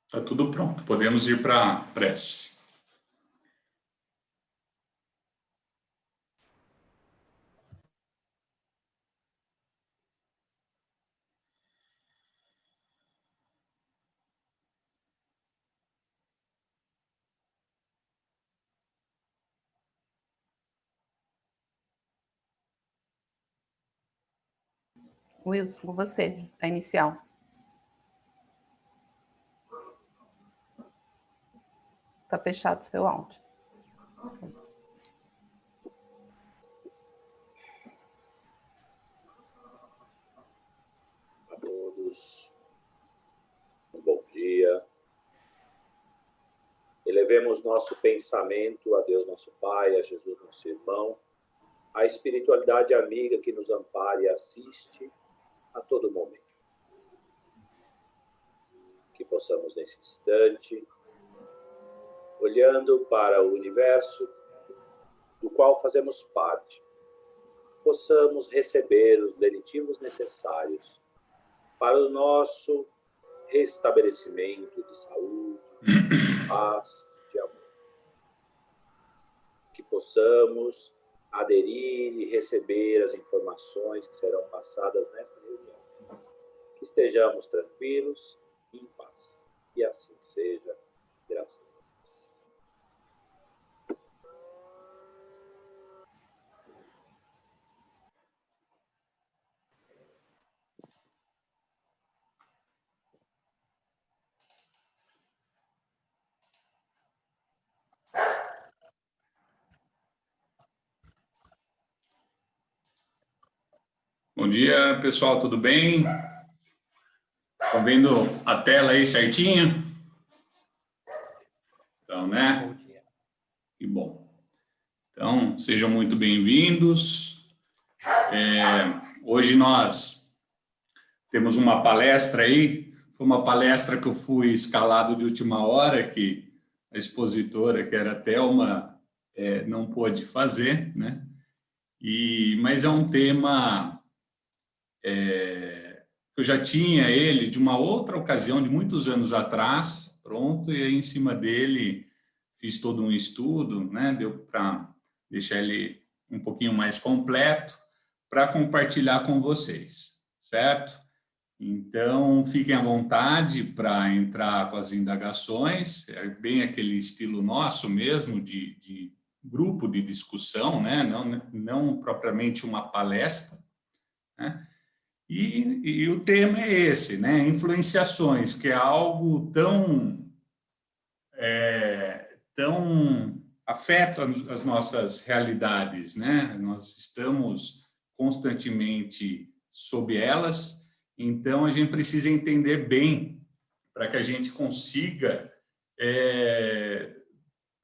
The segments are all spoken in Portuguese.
Está tudo pronto, podemos ir para a prece. Wilson, com você, a inicial. Está fechado o seu áudio. A todos, um bom dia. Elevemos nosso pensamento a Deus nosso Pai, a Jesus nosso irmão, a espiritualidade amiga que nos ampara e assiste a todo momento. Que possamos nesse instante, olhando para o universo do qual fazemos parte, possamos receber os lenitivos necessários para o nosso restabelecimento de saúde, de paz, de amor. Que possamos aderir e receber as informações que serão passadas nesta reunião. Que estejamos tranquilos e em paz. E assim seja, graças a Deus. Bom dia, pessoal, tudo bem? Estão vendo a tela aí certinho? Então, né? Bom dia. Que bom. Então, sejam muito bem-vindos. Hoje nós temos uma palestra aí. Foi uma palestra que eu fui escalado de última hora, que a expositora, que era a Thelma, não pôde fazer, né? Mas é um tema eu já tinha ele de uma outra ocasião, de muitos anos atrás, pronto, e aí em cima dele fiz todo um estudo, né? Deu para deixar ele um pouquinho mais completo para compartilhar com vocês, certo? Então, fiquem à vontade para entrar com as indagações, é bem aquele estilo nosso mesmo, de grupo de discussão, né? Não propriamente uma palestra, né? E o tema é esse, né? Influenciações, que é algo tão afeta as nossas realidades, né? Nós estamos constantemente sob elas, então a gente precisa entender bem para que a gente consiga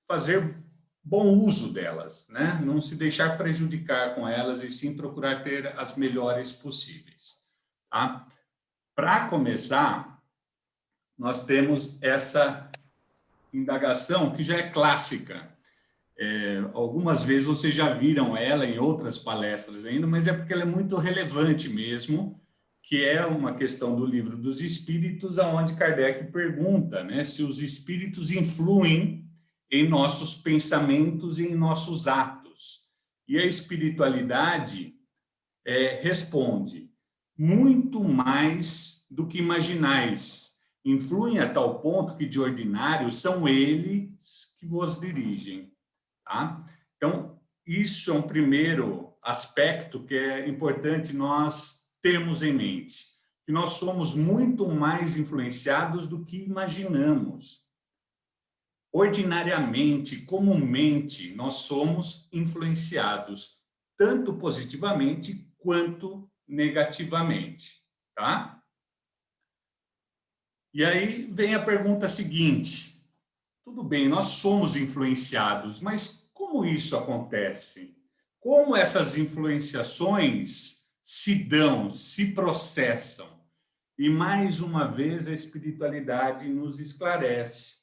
fazer bom uso delas, né? Não se deixar prejudicar com elas e sim procurar ter as melhores possíveis. Tá? Para começar, nós temos essa indagação que já é clássica. Algumas vezes vocês já viram ela em outras palestras ainda, mas é porque ela é muito relevante mesmo, que é uma questão do Livro dos Espíritos, onde Kardec pergunta, né, se os espíritos influem em nossos pensamentos e em nossos atos. E a espiritualidade responde: muito mais do que imaginais. Influem a tal ponto que, de ordinário, são eles que vos dirigem. Tá? Então, isso é um primeiro aspecto que é importante nós termos em mente, que nós somos muito mais influenciados do que imaginamos. Ordinariamente, comumente, nós somos influenciados tanto positivamente quanto negativamente, tá? E aí vem a pergunta seguinte: tudo bem, nós somos influenciados, mas como isso acontece? Como essas influenciações se dão, se processam? E mais uma vez a espiritualidade nos esclarece.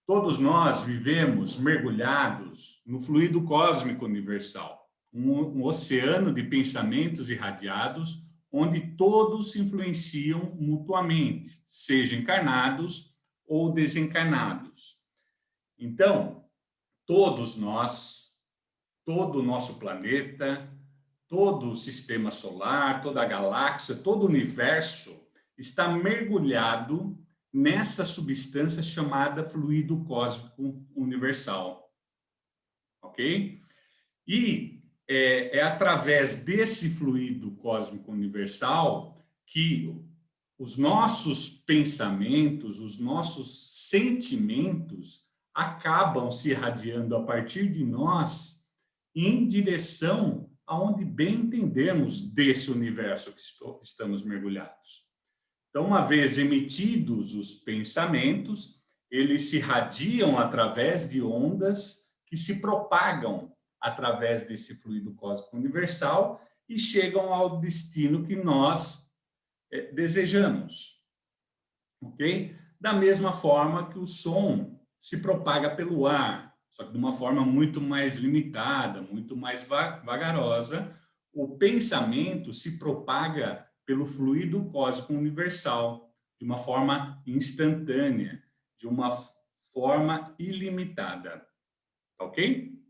Todos nós vivemos mergulhados no fluido cósmico universal, um oceano de pensamentos irradiados, onde todos se influenciam mutuamente, sejam encarnados ou desencarnados. Então, todos nós, todo o nosso planeta, todo o sistema solar, toda a galáxia, todo o universo está mergulhado nessa substância chamada fluido cósmico universal. Ok? E é através desse fluido cósmico universal que os nossos pensamentos, os nossos sentimentos acabam se irradiando a partir de nós em direção aonde bem entendemos desse universo que estamos mergulhados. Então, uma vez emitidos os pensamentos, eles se irradiam através de ondas que se propagam através desse fluido cósmico universal e chegam ao destino que nós desejamos. Ok? Da mesma forma que o som se propaga pelo ar, só que de uma forma muito mais limitada, muito mais vagarosa, o pensamento se propaga pelo fluido cósmico universal, de uma forma instantânea, de uma forma ilimitada. Ok?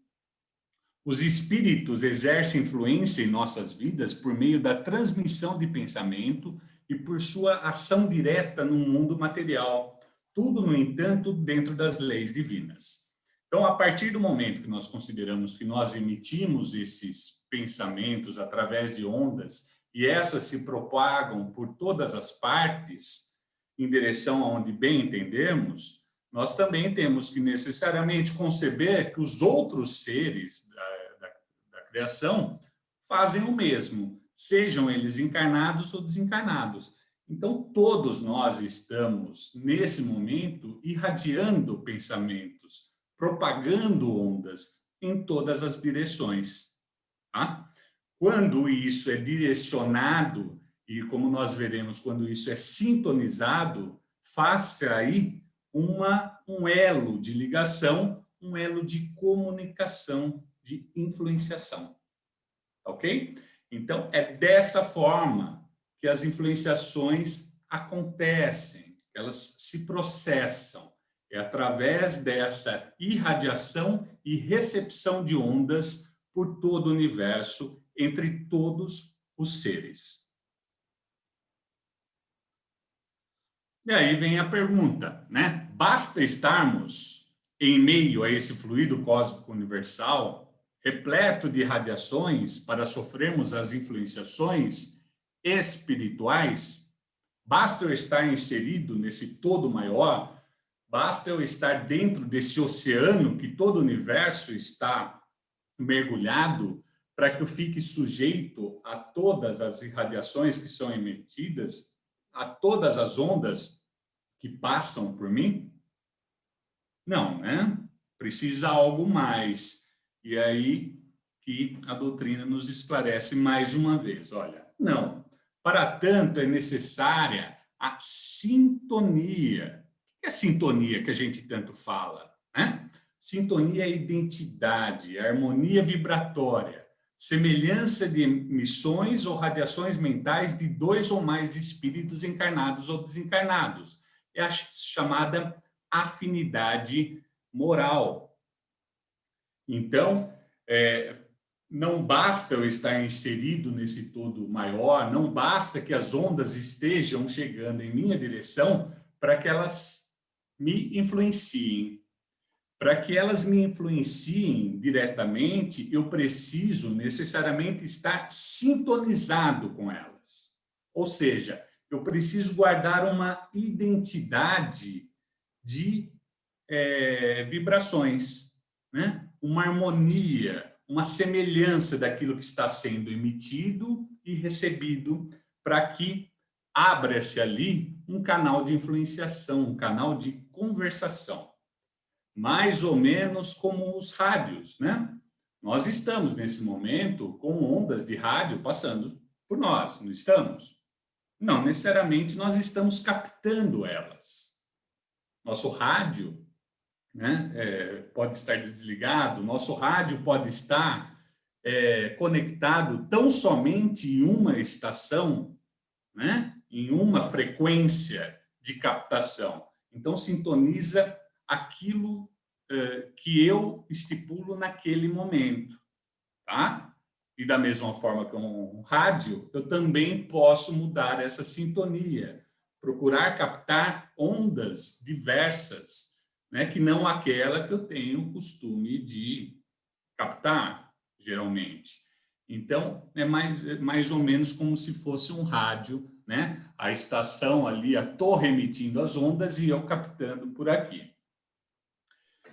Os espíritos exercem influência em nossas vidas por meio da transmissão de pensamento e por sua ação direta no mundo material. Tudo, no entanto, dentro das leis divinas. Então, a partir do momento que nós consideramos que nós emitimos esses pensamentos através de ondas e essas se propagam por todas as partes em direção aonde bem entendemos, nós também temos que necessariamente conceber que os outros seres da criação fazem o mesmo, sejam eles encarnados ou desencarnados. Então, todos nós estamos, nesse momento, irradiando pensamentos, propagando ondas em todas as direções. Tá? Quando isso é direcionado, e como nós veremos, quando isso é sintonizado, faz-se aí um elo de ligação, um elo de comunicação, de influenciação. Ok? Então, é dessa forma que as influenciações acontecem, elas se processam. É através dessa irradiação e recepção de ondas por todo o universo, entre todos os seres. E aí vem a pergunta, né? Basta estarmos em meio a esse fluido cósmico universal, repleto de radiações, para sofrermos as influenciações espirituais? Basta eu estar inserido nesse todo maior? Basta eu estar dentro desse oceano que todo o universo está mergulhado para que eu fique sujeito a todas as irradiações que são emitidas, a todas as ondas que passam por mim? Não, né? Precisa algo mais. E aí que a doutrina nos esclarece mais uma vez. Olha, não. Para tanto, é necessária a sintonia. O que é a sintonia que a gente tanto fala, né? Sintonia é identidade, é harmonia vibratória, semelhança de emissões ou radiações mentais de dois ou mais espíritos encarnados ou desencarnados. É a chamada afinidade moral. Então, não basta eu estar inserido nesse todo maior, não basta que as ondas estejam chegando em minha direção para que elas me influenciem. Para que elas me influenciem diretamente, eu preciso necessariamente estar sintonizado com elas. Ou seja, eu preciso guardar uma identidade de vibrações, né? Uma harmonia, uma semelhança daquilo que está sendo emitido e recebido, para que abra-se ali um canal de influenciação, um canal de conversação. Mais ou menos como os rádios, né? Nós estamos, nesse momento, com ondas de rádio passando por nós, não estamos? Não necessariamente nós estamos captando elas. Nosso rádio, né, pode estar desligado, nosso rádio pode estar conectado tão somente em uma estação, né? Em uma frequência de captação. Então, sintoniza aquilo que eu estipulo naquele momento, tá? E da mesma forma que um rádio, eu também posso mudar essa sintonia, procurar captar ondas diversas, né? Que não aquela que eu tenho o costume de captar, geralmente. Então, é mais ou menos como se fosse um rádio, né? A estação ali, a torre emitindo as ondas e eu captando por aqui.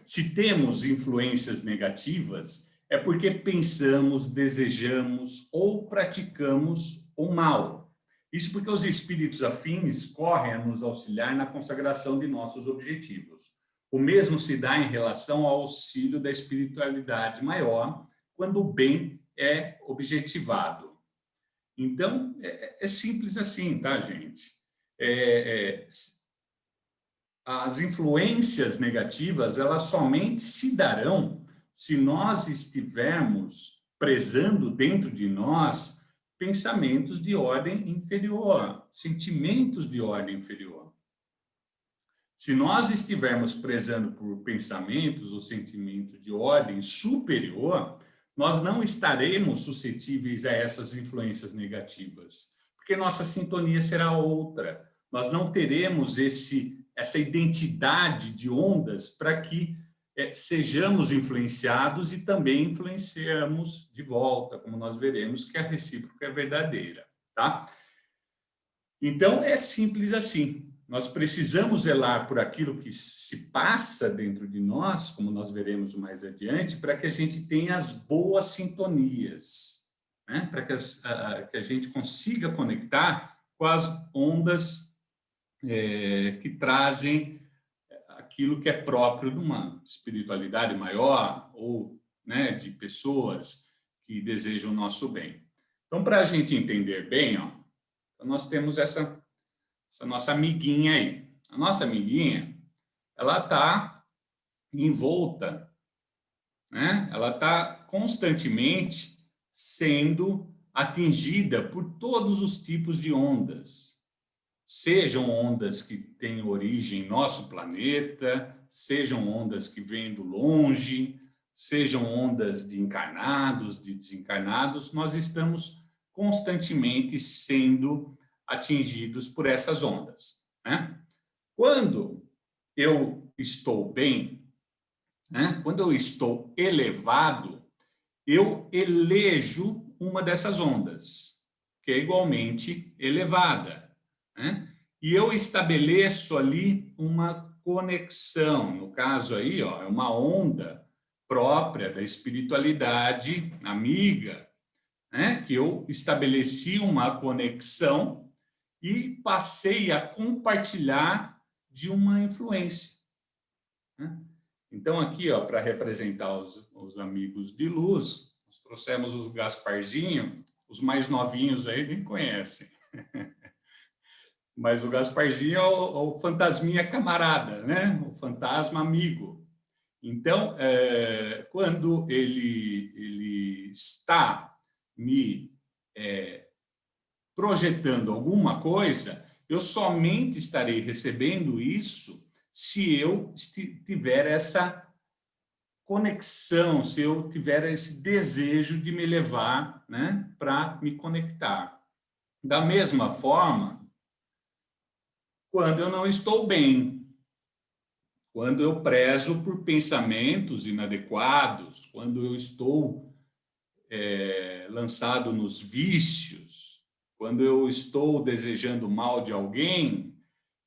Se temos influências negativas, é porque pensamos, desejamos ou praticamos o mal. Isso porque os espíritos afins correm a nos auxiliar na consagração de nossos objetivos. O mesmo se dá em relação ao auxílio da espiritualidade maior, quando o bem é objetivado. Então, é simples assim, tá, gente? As influências negativas, elas somente se darão se nós estivermos prezando dentro de nós pensamentos de ordem inferior, sentimentos de ordem inferior. Se nós estivermos prezando por pensamentos ou sentimentos de ordem superior, nós não estaremos suscetíveis a essas influências negativas, porque nossa sintonia será outra. Nós não teremos essa identidade de ondas para que sejamos influenciados e também influenciamos de volta, como nós veremos que a recíproca é verdadeira, tá? Então, é simples assim. Nós precisamos zelar por aquilo que se passa dentro de nós, como nós veremos mais adiante, para que a gente tenha as boas sintonias, né? Para que a gente consiga conectar com as ondas que trazem aquilo que é próprio de uma espiritualidade maior ou, né, de pessoas que desejam o nosso bem. Então, para a gente entender bem, ó, nós temos essa nossa amiguinha aí. A nossa amiguinha, ela está envolta, né? Ela está constantemente sendo atingida por todos os tipos de ondas. Sejam ondas que têm origem em nosso planeta, sejam ondas que vêm do longe, sejam ondas de encarnados, de desencarnados, nós estamos constantemente sendo atingidos por essas ondas, né? Quando eu estou bem, né? Quando eu estou elevado, eu elejo uma dessas ondas, que é igualmente elevada, né? E eu estabeleço ali uma conexão, no caso aí, ó, é uma onda própria da espiritualidade amiga, né? Que eu estabeleci uma conexão e passei a compartilhar de uma influência, né? Então, aqui, ó, para representar os amigos de luz, nós trouxemos os Gasparzinho, os mais novinhos aí nem conhecem. Mas o Gasparzinho é o fantasminha camarada, né? O fantasma amigo. Então, quando ele está me projetando alguma coisa, eu somente estarei recebendo isso se eu tiver essa conexão, se eu tiver esse desejo de me levar, né, para me conectar. Da mesma forma, quando eu não estou bem, quando eu prezo por pensamentos inadequados, quando eu estou lançado nos vícios, quando eu estou desejando mal de alguém,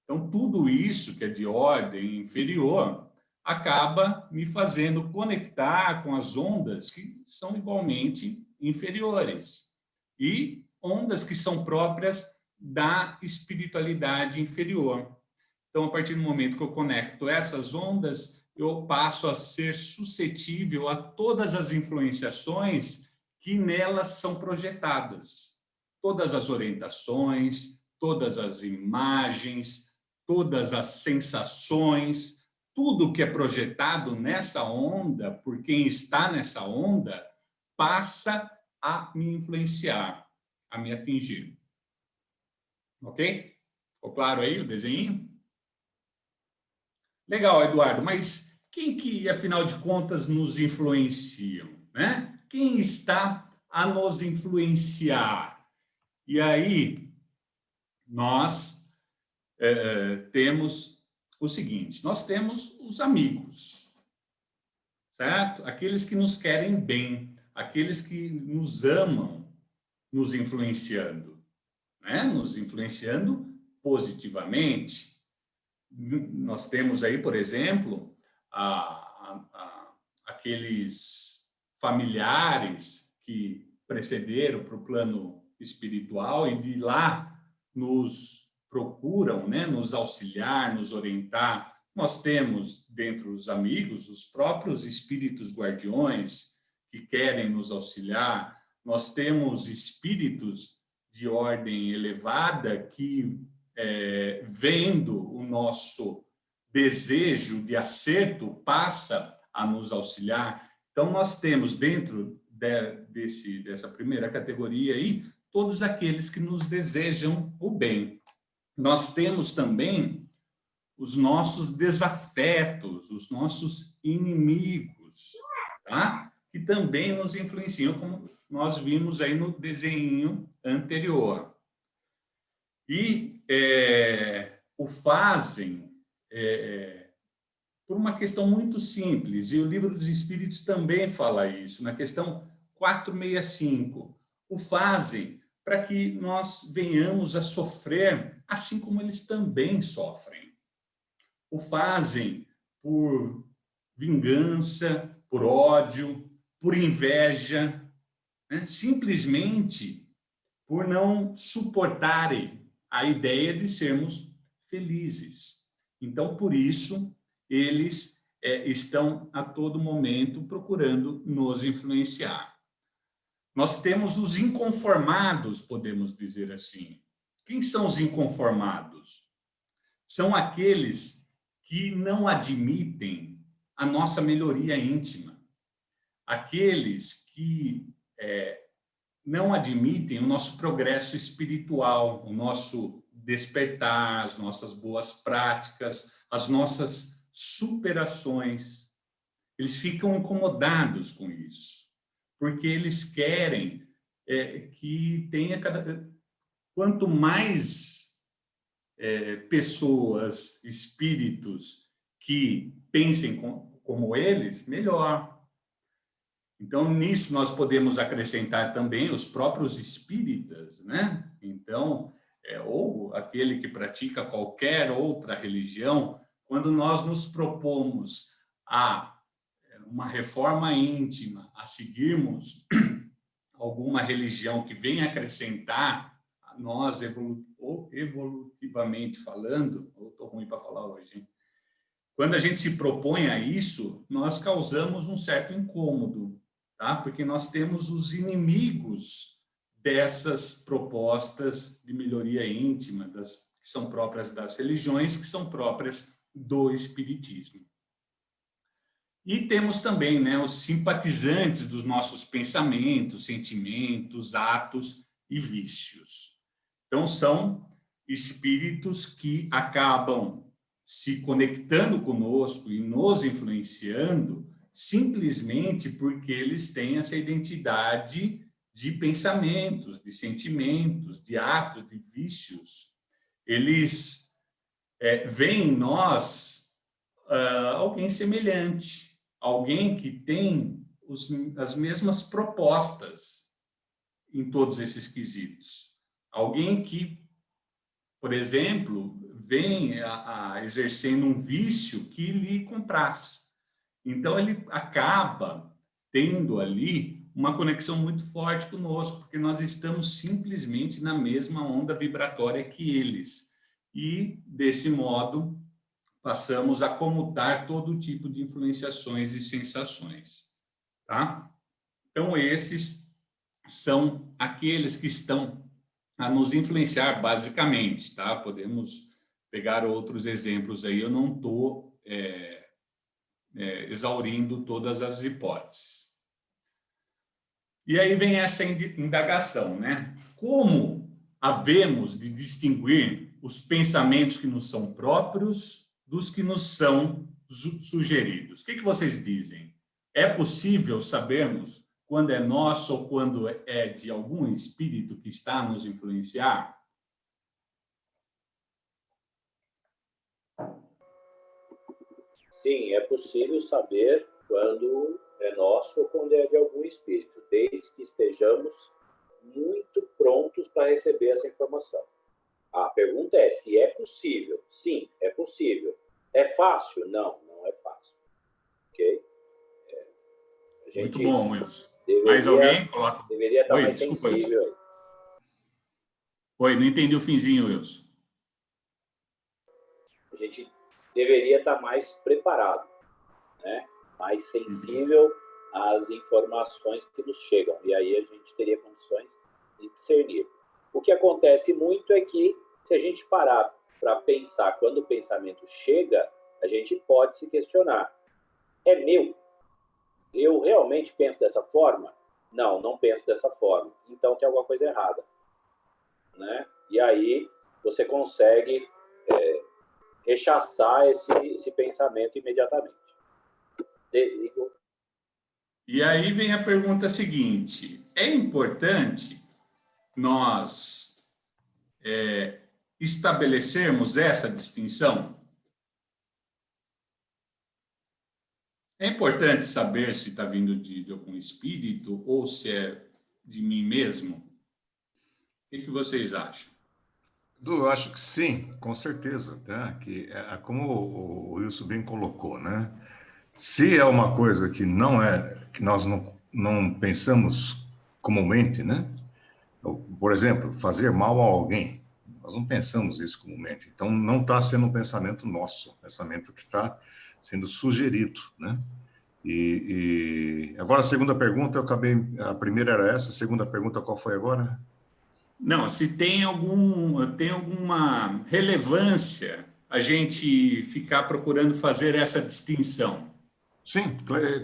então tudo isso que é de ordem inferior acaba me fazendo conectar com as ondas que são igualmente inferiores e ondas que são próprias da espiritualidade inferior. Então, a partir do momento que eu conecto essas ondas, eu passo a ser suscetível a todas as influenciações que nelas são projetadas. Todas as orientações, todas as imagens, todas as sensações, tudo que é projetado nessa onda, por quem está nessa onda, passa a me influenciar, a me atingir. Ok? Ficou claro aí o desenho? Legal, Eduardo, mas quem que, afinal de contas, nos influenciam, né? Quem está a nos influenciar? E aí, nós temos o seguinte, nós temos os amigos, certo? Aqueles que nos querem bem, aqueles que nos amam, nos influenciando, né? Nos influenciando positivamente. Nós temos aí, por exemplo, aqueles familiares que precederam para o plano espiritual e de lá nos procuram, né, nos auxiliar, nos orientar. Nós temos, dentre os amigos, os próprios espíritos guardiões que querem nos auxiliar. Nós temos espíritos de ordem elevada que, vendo o nosso desejo de acerto, passa a nos auxiliar. Então, nós temos dentro dessa primeira categoria aí, todos aqueles que nos desejam o bem. Nós temos também os nossos desafetos, os nossos inimigos, tá? Que também nos influenciam, como nós vimos aí no desenho anterior. E o fazem por uma questão muito simples, e o Livro dos Espíritos também fala isso, na questão 465. O fazem para que nós venhamos a sofrer, assim como eles também sofrem. O fazem por vingança, por ódio, por inveja, né? Simplesmente por não suportarem a ideia de sermos felizes. Então, por isso, eles estão a todo momento procurando nos influenciar. Nós temos os inconformados, podemos dizer assim. Quem são os inconformados? São aqueles que não admitem a nossa melhoria íntima. Aqueles que não admitem o nosso progresso espiritual, o nosso despertar, as nossas boas práticas, as nossas superações. Eles ficam incomodados com isso, porque eles querem que tenha quanto mais pessoas, espíritos que pensem como eles, melhor. Então, nisso nós podemos acrescentar também os próprios espíritas, né? Então, ou aquele que pratica qualquer outra religião, quando nós nos propomos a uma reforma íntima, a seguirmos alguma religião que venha acrescentar a nós, evolutivamente falando, ou estou ruim para falar hoje, hein? Quando a gente se propõe a isso, nós causamos um certo incômodo, tá? Porque nós temos os inimigos dessas propostas de melhoria íntima, que são próprias das religiões, que são próprias do espiritismo. E temos também, né, os simpatizantes dos nossos pensamentos, sentimentos, atos e vícios. Então, são espíritos que acabam se conectando conosco e nos influenciando simplesmente porque eles têm essa identidade de pensamentos, de sentimentos, de atos, de vícios. Eles veem em nós alguém semelhante, alguém que tem as mesmas propostas em todos esses quesitos. Alguém que, por exemplo, vem exercendo um vício que lhe compraz. Então, ele acaba tendo ali uma conexão muito forte conosco, porque nós estamos simplesmente na mesma onda vibratória que eles. E, desse modo, passamos a comutar todo tipo de influenciações e sensações. Tá? Então, esses são aqueles que estão a nos influenciar, basicamente. Tá? Podemos pegar outros exemplos aí, eu não estou exaurindo todas as hipóteses. E aí vem essa indagação, né? Como havemos de distinguir os pensamentos que nos são próprios dos que nos são sugeridos? O que vocês dizem? É possível sabermos quando é nosso ou quando é de algum espírito que está a nos influenciar? Sim, é possível saber quando é nosso ou quando é de algum espírito, desde que estejamos muito prontos para receber essa informação. A pergunta é se é possível. Sim, é possível. É fácil? Não, não é fácil. Ok? A gente Muito bom, Wilson. Mais alguém? Deveria estar Oi, mais desculpa, sensível aí. Oi, não entendi o finzinho, Wilson. A gente deveria estar mais preparado, né? Mais sensível às informações que nos chegam. E aí a gente teria condições de discernir. O que acontece muito é que, se a gente parar para pensar quando o pensamento chega, a gente pode se questionar. É meu? Eu realmente penso dessa forma? Não, não penso dessa forma. Então tem alguma coisa errada, né? E aí você consegue rechaçar esse pensamento imediatamente. Desligo. E aí vem a pergunta seguinte: é importante nós estabelecermos essa distinção? É importante saber se está vindo de algum espírito ou se é de mim mesmo? O que vocês acham? Eu acho que sim, com certeza, tá? Que como o Wilson bem colocou, né? Se é uma coisa que não é, que nós não pensamos comumente, né? Por exemplo, fazer mal a alguém, nós não pensamos isso comumente. Então, não está sendo um pensamento nosso, um pensamento que está sendo sugerido, né? E agora a segunda pergunta, a primeira era essa, a segunda pergunta qual foi agora? Não, se tem alguma relevância a gente ficar procurando fazer essa distinção. Sim,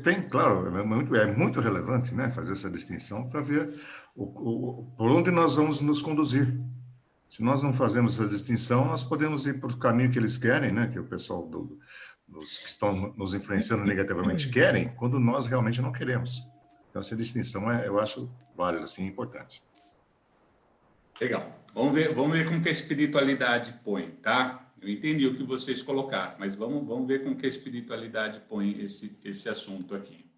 tem, claro, é muito relevante, né, fazer essa distinção para ver por onde nós vamos nos conduzir. Se nós não fazemos essa distinção, nós podemos ir para o caminho que eles querem, né, que o pessoal dos que estão nos influenciando negativamente querem, quando nós realmente não queremos. Então, essa distinção eu acho válida, assim, importante. Legal. Vamos ver como que a espiritualidade põe, tá? Eu entendi o que vocês colocaram, mas vamos ver como que a espiritualidade põe esse assunto aqui.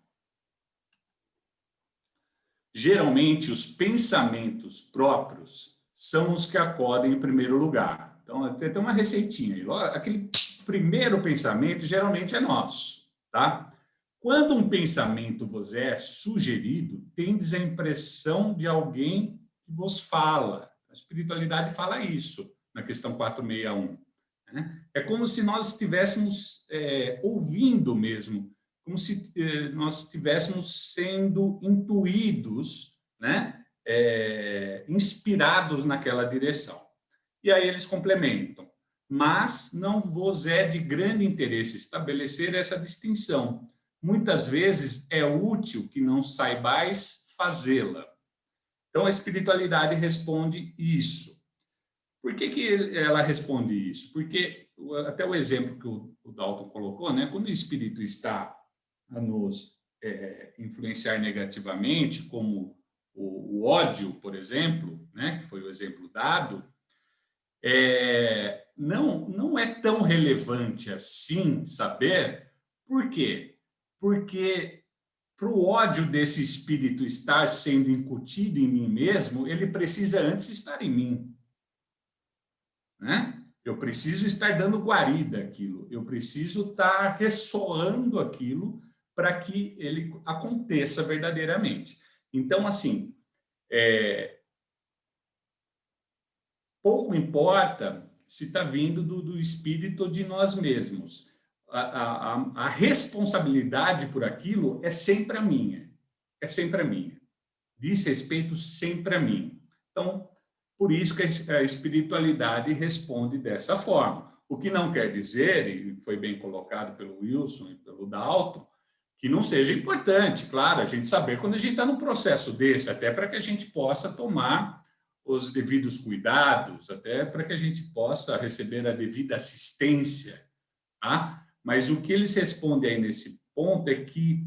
Geralmente, os pensamentos próprios são os que acodem em primeiro lugar. Então, tem uma receitinha aí. Aquele primeiro pensamento geralmente é nosso, tá? Quando um pensamento vos é sugerido, tendes a impressão de alguém que vos fala. A espiritualidade fala isso na questão 461. Né? É como se nós estivéssemos ouvindo mesmo, como se nós estivéssemos sendo intuídos, né? Inspirados naquela direção. E aí eles complementam. Mas não vos é de grande interesse estabelecer essa distinção. Muitas vezes é útil que não saibais fazê-la. Então, a espiritualidade responde isso. Por que ela responde isso? Porque, até o exemplo que o Dalton colocou, né? Quando o espírito está a nos influenciar negativamente, como o ódio, por exemplo, né? Que foi o exemplo dado, não é tão relevante assim saber. Por quê? Porque para o ódio desse espírito estar sendo incutido em mim mesmo, ele precisa antes estar em mim. Né? Eu preciso estar dando guarida àquilo, eu preciso estar ressoando aquilo para que ele aconteça verdadeiramente. Então, assim, pouco importa se está vindo do espírito ou de nós mesmos. A responsabilidade por aquilo é sempre a minha. É sempre a minha. Diz respeito sempre a mim. Então, por isso que a espiritualidade responde dessa forma. O que não quer dizer, e foi bem colocado pelo Wilson e pelo Dalton, que não seja importante, claro, a gente saber quando a gente está num processo desse, até para que a gente possa tomar os devidos cuidados, até para que a gente possa receber a devida assistência, tá? Mas o que eles respondem aí nesse ponto é que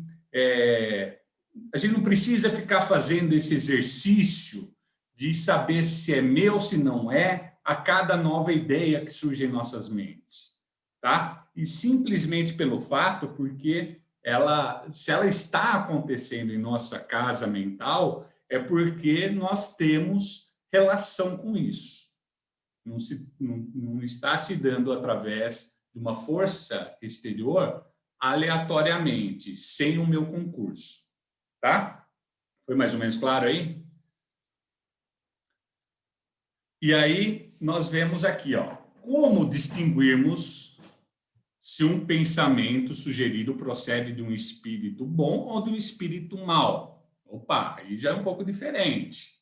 a gente não precisa ficar fazendo esse exercício de saber se é meu, se não é, a cada nova ideia que surge em nossas mentes, tá? E simplesmente pelo fato, porque se ela está acontecendo em nossa casa mental, é porque nós temos relação com isso. Não está se dando através de uma força exterior aleatoriamente, sem o meu concurso, tá? Foi mais ou menos claro aí? E aí nós vemos aqui, ó, como distinguirmos se um pensamento sugerido procede de um espírito bom ou de um espírito mau. Opa, aí já é um pouco diferente,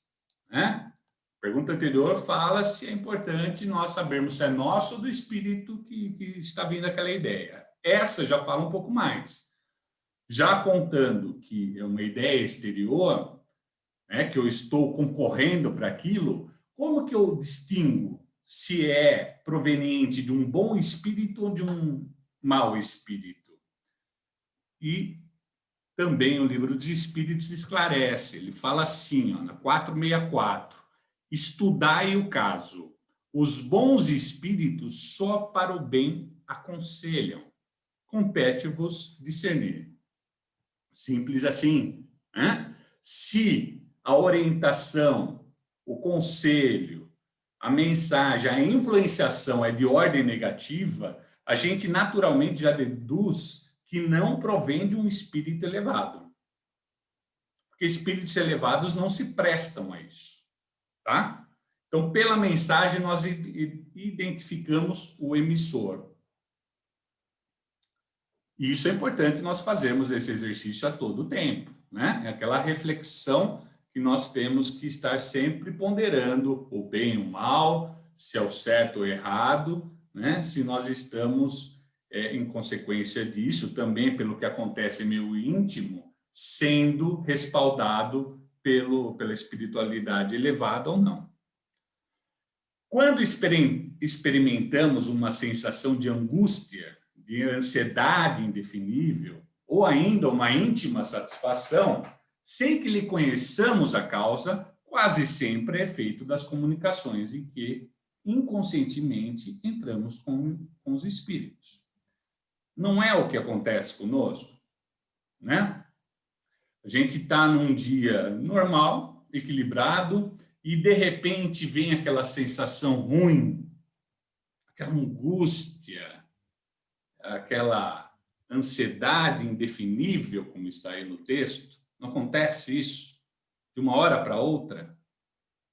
né? A pergunta anterior fala se é importante nós sabermos se é nosso ou do espírito que está vindo aquela ideia. Essa já fala um pouco mais. Já contando que é uma ideia exterior, né, que eu estou concorrendo para aquilo, como que eu distingo se é proveniente de um bom espírito ou de um mau espírito? E também o livro dos Espíritos esclarece, ele fala assim, ó, na 464, estudai o caso, os bons espíritos só para o bem aconselham, compete-vos discernir. Simples assim, né? Se a orientação, o conselho, a mensagem, a influenciação é de ordem negativa, a gente naturalmente já deduz que não provém de um espírito elevado. Porque espíritos elevados não se prestam a isso, tá? Então, pela mensagem, nós identificamos o emissor. E isso é importante nós fazermos esse exercício a todo tempo, né? É aquela reflexão que nós temos que estar sempre ponderando o bem e o mal, se é o certo ou errado, né? Se nós estamos, em consequência disso, também pelo que acontece em meu íntimo, sendo respaldado pela espiritualidade elevada ou não. Quando experimentamos uma sensação de angústia, de ansiedade indefinível, ou ainda uma íntima satisfação, sem que lhe conheçamos a causa, quase sempre é efeito das comunicações em que inconscientemente entramos com os espíritos. Não é o que acontece conosco, né? A gente está num dia normal, equilibrado, e de repente vem aquela sensação ruim, aquela angústia, aquela ansiedade indefinível, como está aí no texto. Não acontece isso de uma hora para outra.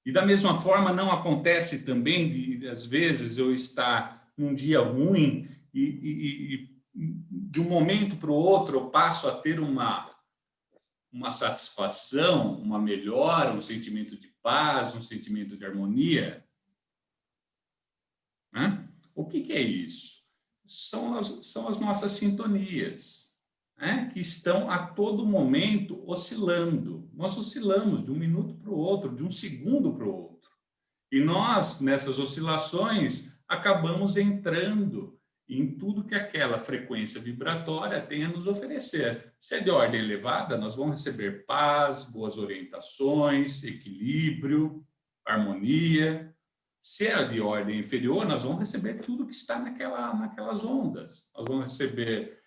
E da mesma forma não acontece também de às vezes eu estar num dia ruim e de um momento para o outro eu passo a ter uma satisfação, uma melhora, um sentimento de paz, um sentimento de harmonia. Né? O que é isso? São as nossas sintonias, né? Que estão a todo momento oscilando. Nós oscilamos de um minuto para o outro, de um segundo para o outro. E nós, nessas oscilações, acabamos entrando em tudo que aquela frequência vibratória tem a nos oferecer. Se é de ordem elevada, nós vamos receber paz, boas orientações, equilíbrio, harmonia. Se é de ordem inferior, nós vamos receber tudo que está naquelas ondas. Nós vamos receber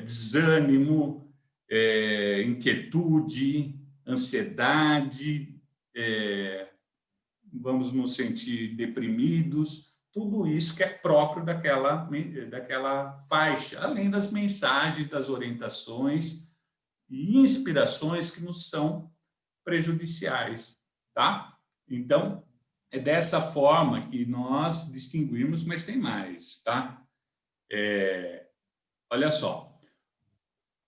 desânimo, inquietude, ansiedade, vamos nos sentir deprimidos. Tudo isso que é próprio daquela faixa, além das mensagens, das orientações e inspirações que nos são prejudiciais, tá? Então, é dessa forma que nós distinguimos, mas tem mais, tá? Olha só,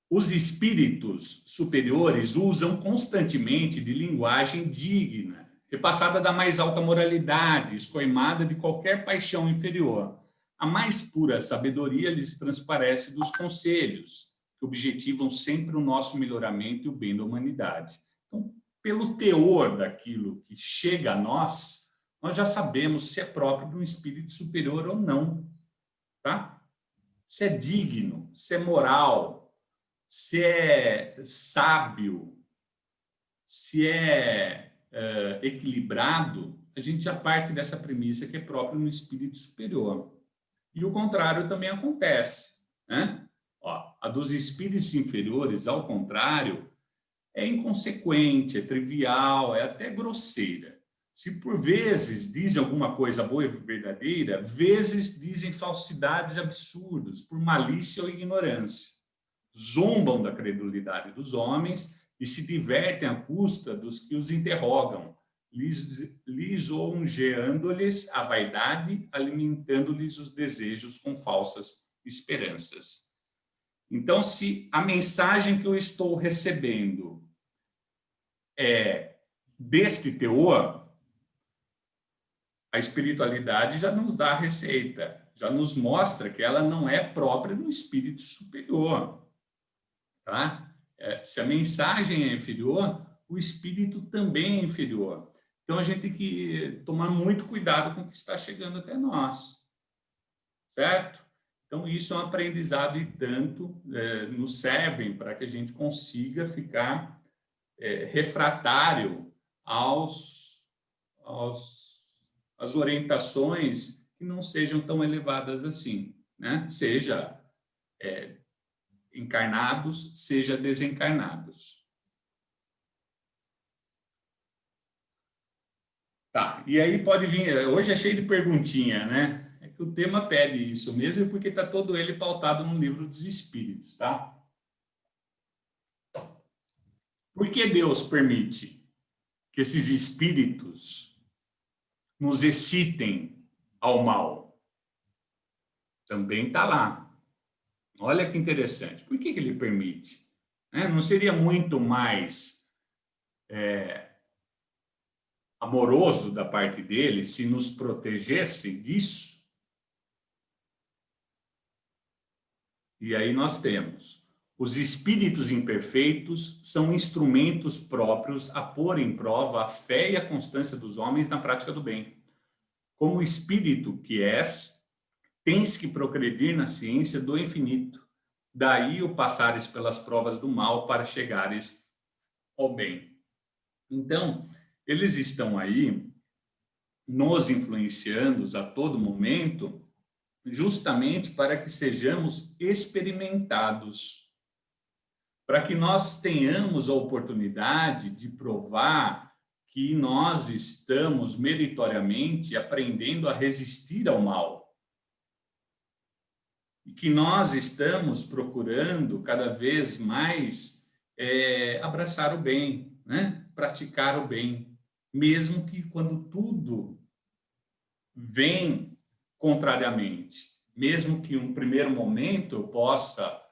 os espíritos superiores usam constantemente de linguagem digna, repassada da mais alta moralidade, escoimada de qualquer paixão inferior, a mais pura sabedoria lhes transparece dos conselhos, que objetivam sempre o nosso melhoramento e o bem da humanidade. Então, pelo teor daquilo que chega a nós, nós já sabemos se é próprio de um espírito superior ou não, tá? Se é digno, se é moral, se é sábio, se é equilibrado, a gente já parte dessa premissa que é próprio no espírito superior. E o contrário também acontece, né? Ó, a dos espíritos inferiores, ao contrário, é inconsequente, é trivial, é até grosseira. Se por vezes dizem alguma coisa boa e verdadeira, vezes dizem falsidades absurdas, por malícia ou ignorância. Zombam da credulidade dos homens e se divertem à custa dos que os interrogam, lisonjeando-lhes a vaidade, alimentando-lhes os desejos com falsas esperanças. Então, se a mensagem que eu estou recebendo é deste teor, a espiritualidade já nos dá a receita, já nos mostra que ela não é própria do espírito superior, tá? Se a mensagem é inferior, o espírito também é inferior. Então, a gente tem que tomar muito cuidado com o que está chegando até nós, certo? Então, isso é um aprendizado e tanto nos servem para que a gente consiga ficar refratário às orientações que não sejam tão elevadas assim, né? Seja encarnados, seja desencarnados. Tá, e aí pode vir, hoje é cheio de perguntinha, né? É que o tema pede isso mesmo, porque está todo ele pautado no livro dos Espíritos, tá? Por que Deus permite que esses espíritos nos excitem ao mal? Também está lá. Olha que interessante. Por que ele permite? Não seria muito mais amoroso da parte dele se nos protegesse disso? E aí nós temos: os espíritos imperfeitos são instrumentos próprios a pôr em prova a fé e a constância dos homens na prática do bem. Como espírito que és, tens que progredir na ciência do infinito. Daí o passares pelas provas do mal para chegares ao bem. Então, eles estão aí nos influenciando a todo momento, justamente para que sejamos experimentados, para que nós tenhamos a oportunidade de provar que nós estamos meritoriamente aprendendo a resistir ao mal. E que nós estamos procurando cada vez mais abraçar o bem, né? Praticar o bem, mesmo que quando tudo vem contrariamente, mesmo que um primeiro momento possa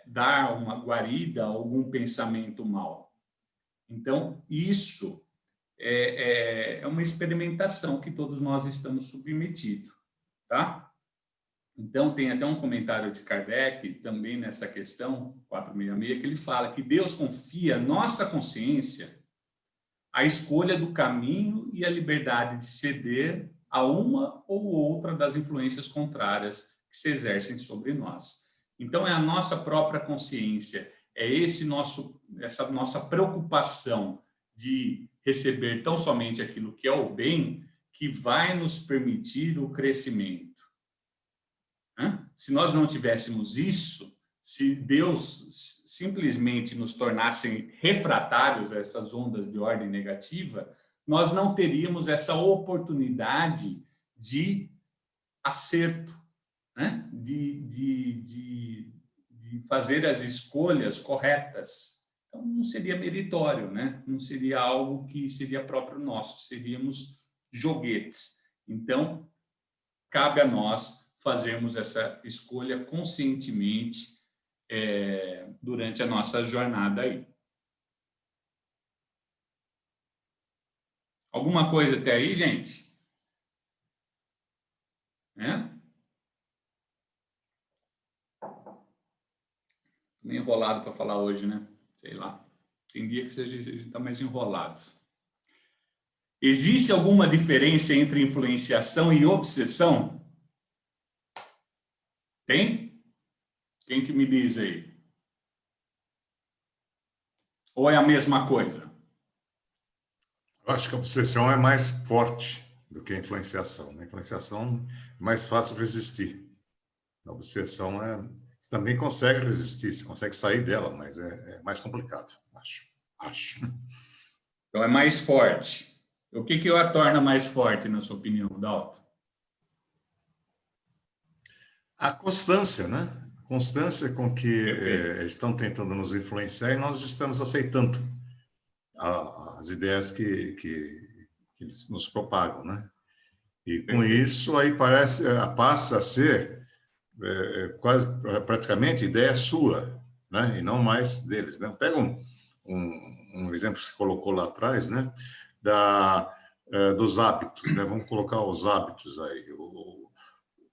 dar uma guarida a algum pensamento mau. Então, isso é uma experimentação que todos nós estamos submetidos, tá? Então, tem até um comentário de Kardec, também nessa questão, 466, que ele fala que Deus confia à nossa consciência a escolha do caminho e a liberdade de ceder a uma ou outra das influências contrárias que se exercem sobre nós. Então, é a nossa própria consciência, é essa nossa preocupação de receber tão somente aquilo que é o bem, que vai nos permitir o crescimento. Se nós não tivéssemos isso, se Deus simplesmente nos tornasse refratários a essas ondas de ordem negativa, nós não teríamos essa oportunidade de acerto, né? de fazer as escolhas corretas. Então, não seria meritório, né? Não seria algo que seria próprio nosso, seríamos joguetes. Então, cabe a nós fazermos essa escolha conscientemente durante a nossa jornada aí. Alguma coisa até aí, gente? né? Meio enrolado para falar hoje, né? Sei lá. Tem dia que a gente está mais enrolado. Existe alguma diferença entre influenciação e obsessão? Tem? Quem que me diz aí? Ou é a mesma coisa? Eu acho que a obsessão é mais forte do que a influenciação. Na influenciação é mais fácil resistir. A obsessão você também consegue resistir, você consegue sair dela, mas é mais complicado, acho. Então é mais forte. O que a torna mais forte, na sua opinião, Dalton? A constância, né? A constância com que estão tentando nos influenciar e nós estamos aceitando as ideias que eles nos propagam, né? E com isso aí passa a ser quase praticamente ideia sua, né? E não mais deles, né? Pega um exemplo que você colocou lá atrás, né? Dos hábitos, né? Vamos colocar os hábitos aí.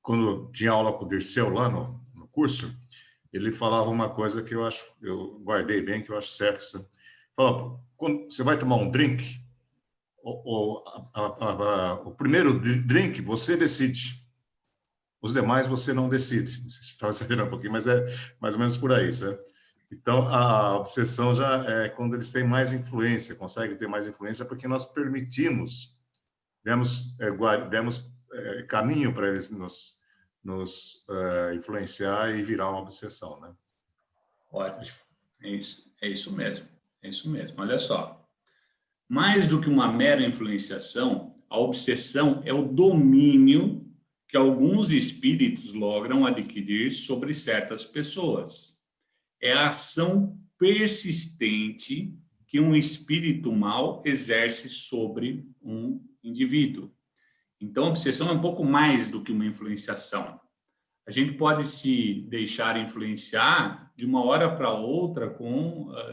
Quando tinha aula com o Dirceu lá no curso, ele falava uma coisa que eu guardei bem, que eu acho certo. Sabe? Falava, quando você vai tomar um drink, o primeiro drink você decide. Os demais você não decide. Não sei se estava exagerando um pouquinho, mas é mais ou menos por aí, sabe? Então, a obsessão já é quando eles têm mais influência, conseguem ter mais influência, porque nós demos caminho para eles nos influenciar e virar uma obsessão, né? Ótimo. É isso mesmo. É isso mesmo. Olha só. Mais do que uma mera influenciação, a obsessão é o domínio que alguns espíritos logram adquirir sobre certas pessoas. É a ação persistente que um espírito mau exerce sobre um indivíduo. Então, a obsessão é um pouco mais do que uma influenciação. A gente pode se deixar influenciar de uma hora para outra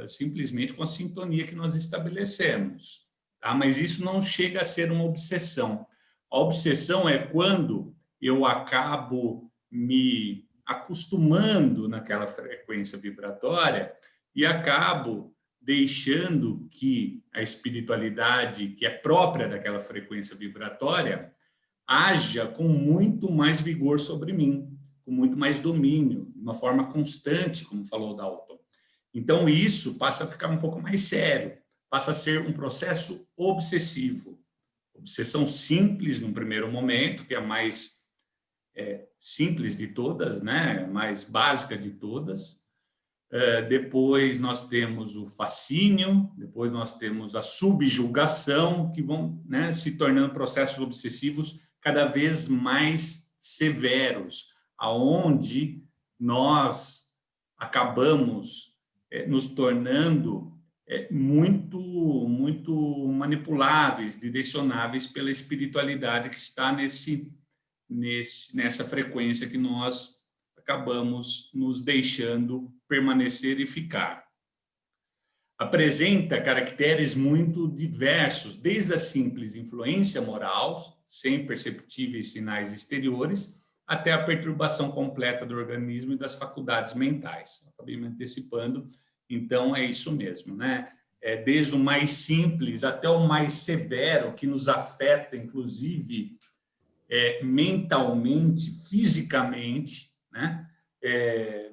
simplesmente com a sintonia que nós estabelecemos. Tá? Mas isso não chega a ser uma obsessão. A obsessão é quando eu acabo me acostumando naquela frequência vibratória e acabo deixando que a espiritualidade, que é própria daquela frequência vibratória, haja com muito mais vigor sobre mim, com muito mais domínio, de uma forma constante, como falou o Dalton. Então, isso passa a ficar um pouco mais sério, passa a ser um processo obsessivo. Obsessão simples, num primeiro momento, que é a mais simples de todas, né? Mais básica de todas. Depois nós temos o fascínio, depois nós temos a subjugação, que vão, né, se tornando processos obsessivos cada vez mais severos, aonde nós acabamos nos tornando muito manipuláveis, direcionáveis pela espiritualidade que está nessa frequência que nós acabamos nos deixando permanecer e ficar. Apresenta caracteres muito diversos, desde a simples influência moral, sem perceptíveis sinais exteriores, até a perturbação completa do organismo e das faculdades mentais. Acabei me antecipando, então é isso mesmo, né? Desde o mais simples até o mais severo, que nos afeta, inclusive, mentalmente, fisicamente, né?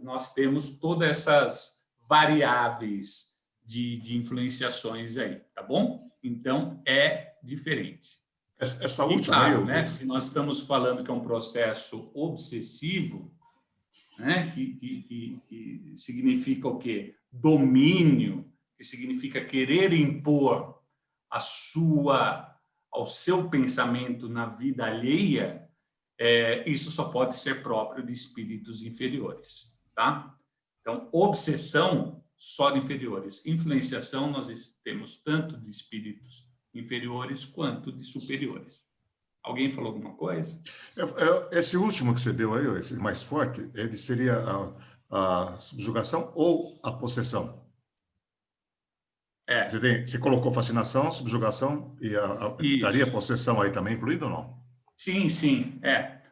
Nós temos todas essas variáveis de influenciações aí, tá bom? Então, é diferente. Essa e, última claro, aí, né, se nós estamos falando que é um processo obsessivo, né, que significa o quê? Domínio, que significa querer impor ao seu pensamento na vida alheia, isso só pode ser próprio de espíritos inferiores, tá? Então, obsessão só de inferiores. Influenciação, nós temos tanto de espíritos inferiores quanto de superiores. Alguém falou alguma coisa? Esse último que você deu aí, esse mais forte, ele seria a subjugação ou a possessão? Você colocou fascinação, subjugação e estaria a possessão aí também incluído ou não? Sim.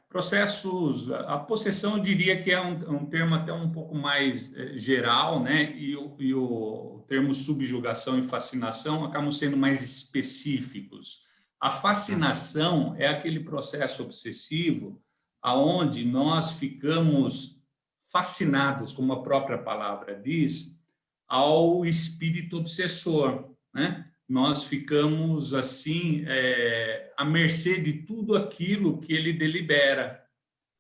Processos, a possessão eu diria que é um termo até um pouco mais geral, né? E o termo subjugação e fascinação acabam sendo mais específicos. A fascinação é aquele processo obsessivo aonde nós ficamos fascinados, como a própria palavra diz, ao espírito obsessor, né? Nós ficamos assim à mercê de tudo aquilo que ele delibera.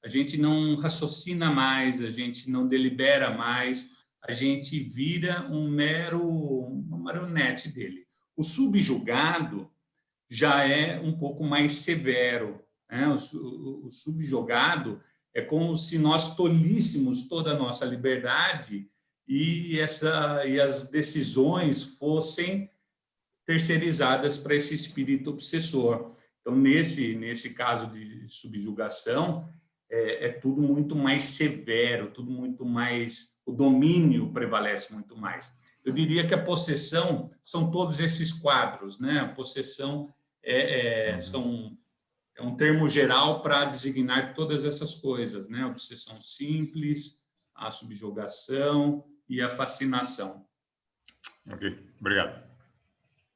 A gente não raciocina mais, a gente não delibera mais, a gente vira uma marionete dele. O subjugado já é um pouco mais severo, né? O subjugado é como se nós tolhíssemos toda a nossa liberdade e as decisões fossem terceirizadas para esse espírito obsessor. Então, nesse caso de subjugação, é tudo muito mais severo, tudo muito mais... O domínio prevalece muito mais. Eu diria que a possessão são todos esses quadros, né? A possessão é um termo geral para designar todas essas coisas, né? A obsessão simples, a subjugação e a fascinação. Ok, obrigado.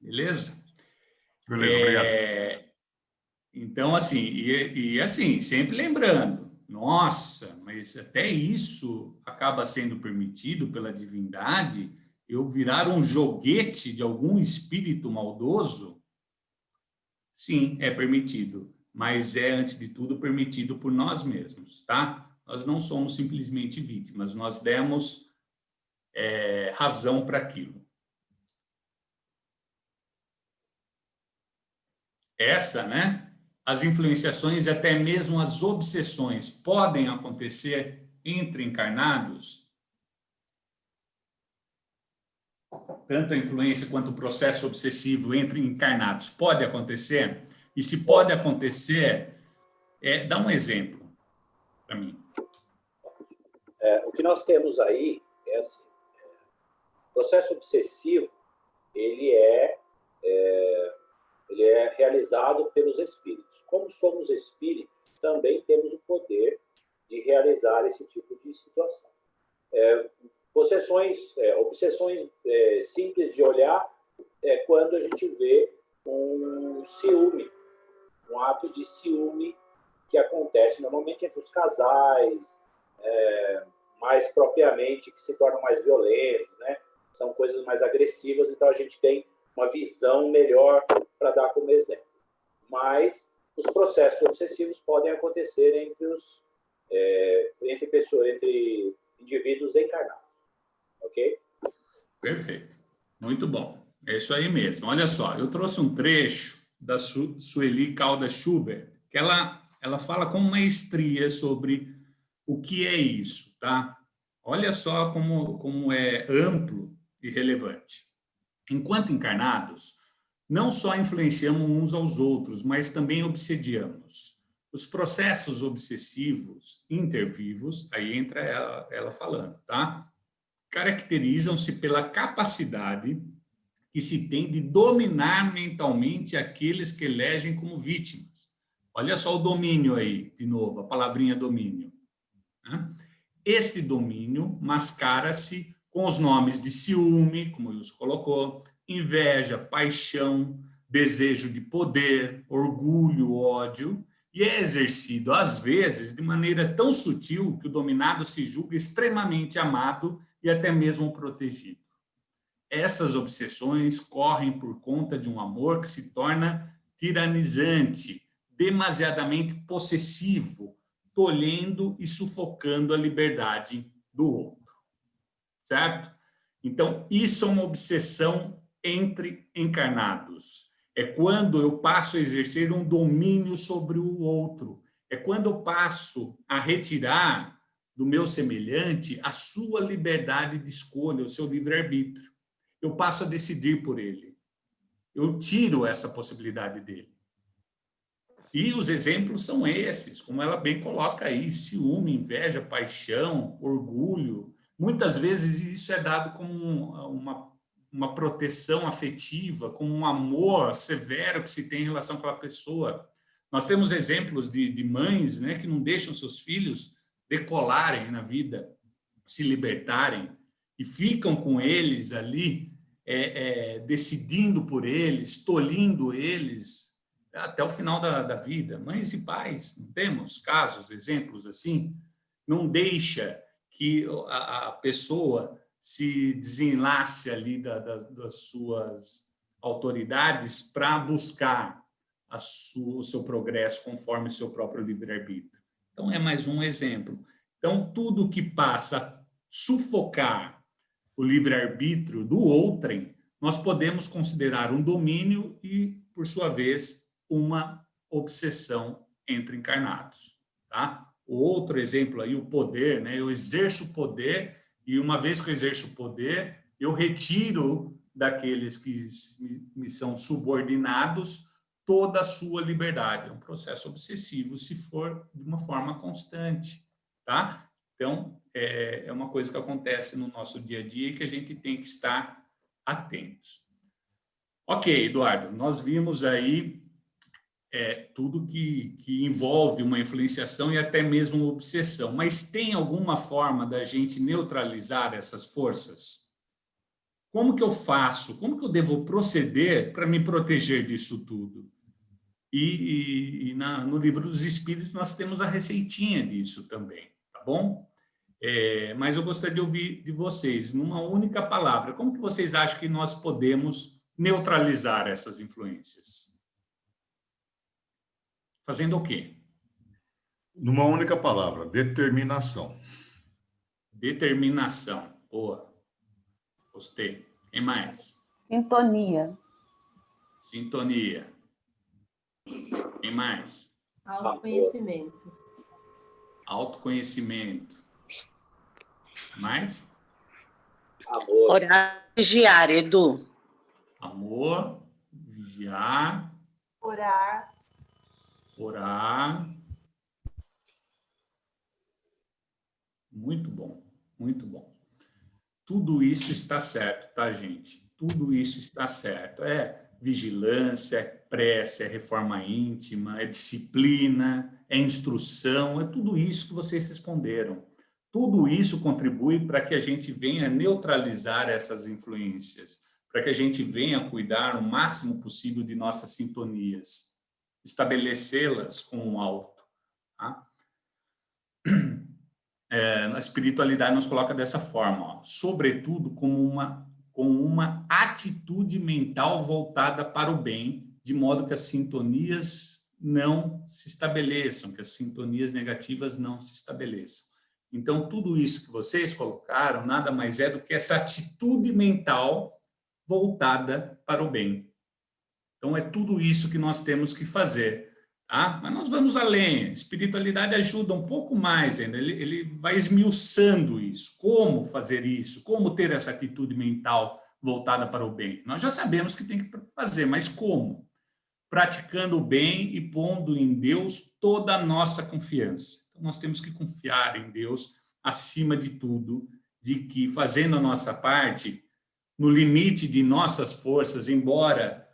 Beleza? Beleza, obrigado. Então, assim, assim, sempre lembrando, nossa, mas até isso acaba sendo permitido pela divindade, eu virar um joguete de algum espírito maldoso? Sim, é permitido, mas é, antes de tudo, permitido por nós mesmos, tá? Nós não somos simplesmente vítimas, nós demos razão para aquilo. Né? As influenciações e até mesmo as obsessões podem acontecer entre encarnados? Tanto a influência quanto o processo obsessivo entre encarnados pode acontecer? E se pode acontecer, dá um exemplo para mim. O que nós temos aí é assim, o processo obsessivo, ele é realizado pelos espíritos. Como somos espíritos, também temos o poder de realizar esse tipo de situação. Obsessões simples de olhar é quando a gente vê um ciúme, um ato de ciúme que acontece normalmente entre os casais, mais propriamente, que se tornam mais violentos, né? São coisas mais agressivas, então a gente tem uma visão melhor para dar como exemplo. Mas os processos obsessivos podem acontecer entre indivíduos encarnados. Ok? Perfeito. Muito bom. É isso aí mesmo. Olha só, eu trouxe um trecho da Sueli Caldas Schubert, que ela fala com maestria sobre o que é isso, tá? Olha só como é amplo e relevante. Enquanto encarnados, não só influenciamos uns aos outros, mas também obsediamos. Os processos obsessivos intervivos, aí entra ela falando, tá? Caracterizam-se pela capacidade que se tem de dominar mentalmente aqueles que elegem como vítimas. Olha só o domínio aí, de novo, a palavrinha domínio. Né? Este domínio mascara-se com os nomes de ciúme, como o Wilson colocou, inveja, paixão, desejo de poder, orgulho, ódio, e é exercido, às vezes, de maneira tão sutil que o dominado se julga extremamente amado e até mesmo protegido. Essas obsessões correm por conta de um amor que se torna tiranizante, demasiadamente possessivo, tolhendo e sufocando a liberdade do outro. Certo? Então, isso é uma obsessão entre encarnados. É quando eu passo a exercer um domínio sobre o outro. É quando eu passo a retirar do meu semelhante a sua liberdade de escolha, o seu livre-arbítrio. Eu passo a decidir por ele. Eu tiro essa possibilidade dele. E os exemplos são esses, como ela bem coloca aí, ciúme, inveja, paixão, orgulho. Muitas vezes isso é dado como uma proteção afetiva, como um amor severo que se tem em relação com aquela pessoa. Nós temos exemplos de mães, né, que não deixam seus filhos decolarem na vida, se libertarem, e ficam com eles ali, decidindo por eles, tolhindo eles, até o final da vida. Mães e pais, não temos casos, exemplos assim? Não deixa que a pessoa se desenlace ali das suas autoridades para buscar o seu progresso conforme o seu próprio livre-arbítrio. Então, é mais um exemplo. Então, tudo que passa a sufocar o livre-arbítrio do outrem, nós podemos considerar um domínio e, por sua vez, uma obsessão entre encarnados. Tá? O outro exemplo aí, o poder, né? Eu exerço poder e, uma vez que eu exerço poder, eu retiro daqueles que me são subordinados toda a sua liberdade. É um processo obsessivo, se for de uma forma constante, tá? Então, é uma coisa que acontece no nosso dia a dia e que a gente tem que estar atentos. Ok, Eduardo, nós vimos aí tudo que envolve uma influenciação e até mesmo uma obsessão, mas tem alguma forma da gente neutralizar essas forças? Como que eu faço? Como que eu devo proceder para me proteger disso tudo? E no Livro dos Espíritos nós temos a receitinha disso também, tá bom? Mas eu gostaria de ouvir de vocês, numa única palavra, como que vocês acham que nós podemos neutralizar essas influências? Fazendo o quê? Numa única palavra, determinação. Determinação. Boa. Gostei. Quem mais? Sintonia. Sintonia. Quem mais? Autoconhecimento. Autoconhecimento. Mais? Amor. Orar e vigiar, Edu. Amor, vigiar, Orar. orar. Muito bom, muito bom. Tudo isso está certo, tá, gente? Tudo isso está certo. É vigilância, é prece, é reforma íntima, é disciplina, é instrução, é tudo isso que vocês responderam. Tudo isso contribui para que a gente venha neutralizar essas influências, para que a gente venha cuidar o máximo possível de nossas sintonias, estabelecê-las com o alto. Tá? A espiritualidade nos coloca dessa forma, ó, sobretudo com uma atitude mental voltada para o bem, de modo que as sintonias não se estabeleçam, que as sintonias negativas não se estabeleçam. Então, tudo isso que vocês colocaram nada mais é do que essa atitude mental voltada para o bem. Então, é tudo isso que nós temos que fazer. Tá? Mas nós vamos além. A espiritualidade ajuda um pouco mais ainda. Ele vai esmiuçando isso. Como fazer isso? Como ter essa atitude mental voltada para o bem? Nós já sabemos que tem que fazer, mas como? Praticando o bem e pondo em Deus toda a nossa confiança. Então, nós temos que confiar em Deus acima de tudo, de que fazendo a nossa parte, no limite de nossas forças, embora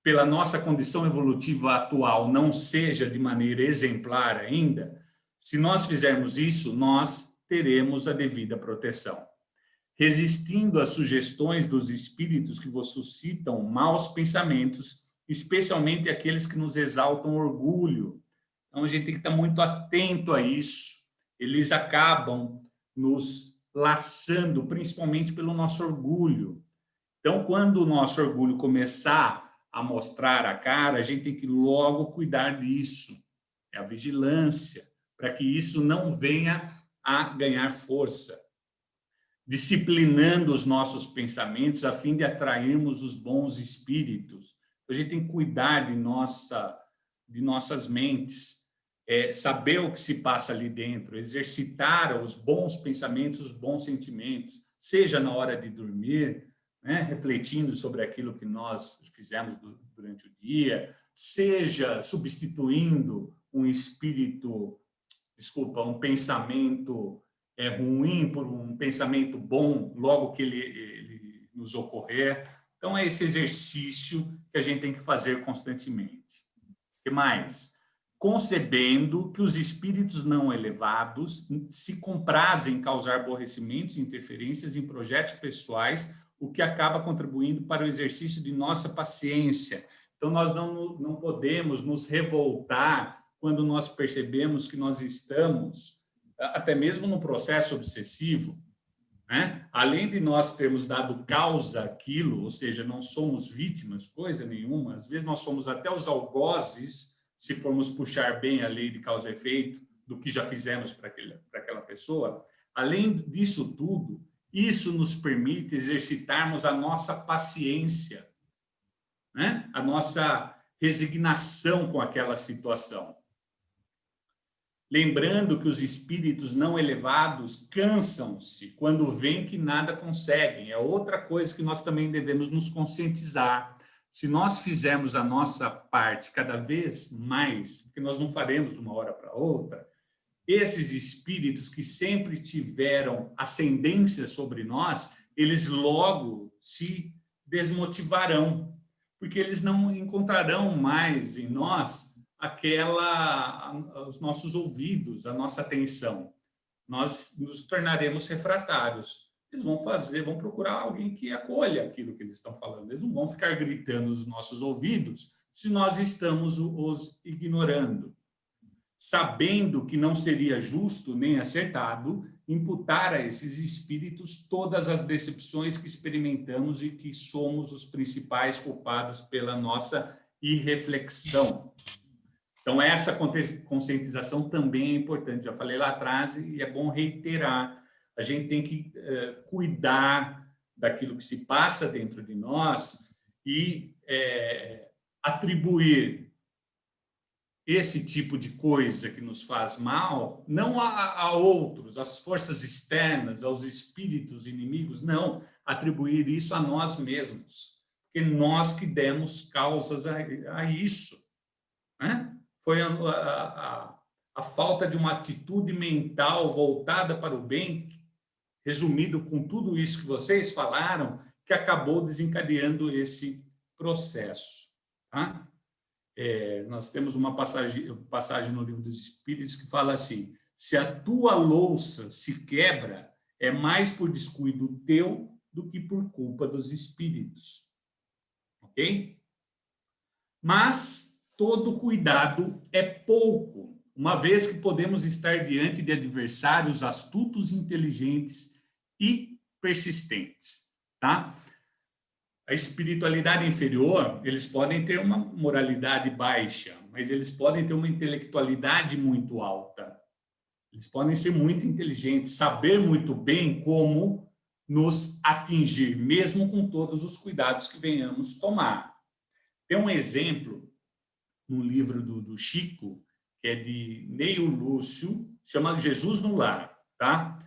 pela nossa condição evolutiva atual não seja de maneira exemplar ainda, se nós fizermos isso, nós teremos a devida proteção. Resistindo às sugestões dos espíritos que vos suscitam maus pensamentos, especialmente aqueles que nos exaltam orgulho. Então, a gente tem que estar muito atento a isso. Eles acabam nos laçando, principalmente pelo nosso orgulho. Então, quando o nosso orgulho começar a mostrar a cara, a gente tem que logo cuidar disso. É a vigilância, para que isso não venha a ganhar força. Disciplinando os nossos pensamentos a fim de atrairmos os bons espíritos. A gente tem que cuidar de nossas mentes, saber o que se passa ali dentro, exercitar os bons pensamentos, os bons sentimentos, seja na hora de dormir, né, refletindo sobre aquilo que nós fizemos durante o dia, seja substituindo um pensamento ruim por um pensamento bom, logo que ele nos ocorrer. Então, é esse exercício que a gente tem que fazer constantemente. O que mais? concebendo que os espíritos não elevados se comprazem em causar aborrecimentos e interferências em projetos pessoais, o que acaba contribuindo para o exercício de nossa paciência. Então, nós não podemos nos revoltar quando nós percebemos que nós estamos, até mesmo no processo obsessivo, né? Além de nós termos dado causa àquilo, ou seja, não somos vítimas, coisa nenhuma, às vezes nós somos até os algozes, se formos puxar bem a lei de causa e efeito, do que já fizemos para aquela pessoa. Além disso tudo, isso nos permite exercitarmos a nossa paciência, né? A nossa resignação com aquela situação. Lembrando que os espíritos não elevados cansam-se quando veem que nada conseguem. É outra coisa que nós também devemos nos conscientizar. Se nós fizermos a nossa parte cada vez mais, porque nós não faremos de uma hora para outra, esses espíritos que sempre tiveram ascendência sobre nós, eles logo se desmotivarão, porque eles não encontrarão mais em nós os nossos ouvidos, a nossa atenção. Nós nos tornaremos refratários. Eles vão procurar alguém que acolha aquilo que eles estão falando. Eles não vão ficar gritando nos nossos ouvidos se nós estamos os ignorando, sabendo que não seria justo nem acertado imputar a esses espíritos todas as decepções que experimentamos e que somos os principais culpados pela nossa irreflexão. Então, essa conscientização também é importante. Já falei lá atrás e é bom reiterar. A gente tem que cuidar daquilo que se passa dentro de nós e atribuir esse tipo de coisa que nos faz mal, não a outros, às forças externas, aos espíritos inimigos, não, atribuir isso a nós mesmos, porque nós que demos causas a isso, né? Foi a falta de uma atitude mental voltada para o bem, resumido com tudo isso que vocês falaram, que acabou desencadeando esse processo. Tá? Nós temos uma passagem no Livro dos Espíritos que fala assim: se a tua louça se quebra, é mais por descuido teu do que por culpa dos espíritos. Ok? Mas todo cuidado é pouco, uma vez que podemos estar diante de adversários astutos, inteligentes e persistentes, tá? A espiritualidade inferior, eles podem ter uma moralidade baixa, mas eles podem ter uma intelectualidade muito alta. Eles podem ser muito inteligentes, saber muito bem como nos atingir, mesmo com todos os cuidados que venhamos tomar. Tem um exemplo no livro do Chico, que é de Neio Lúcio, chama Jesus no Lar, tá?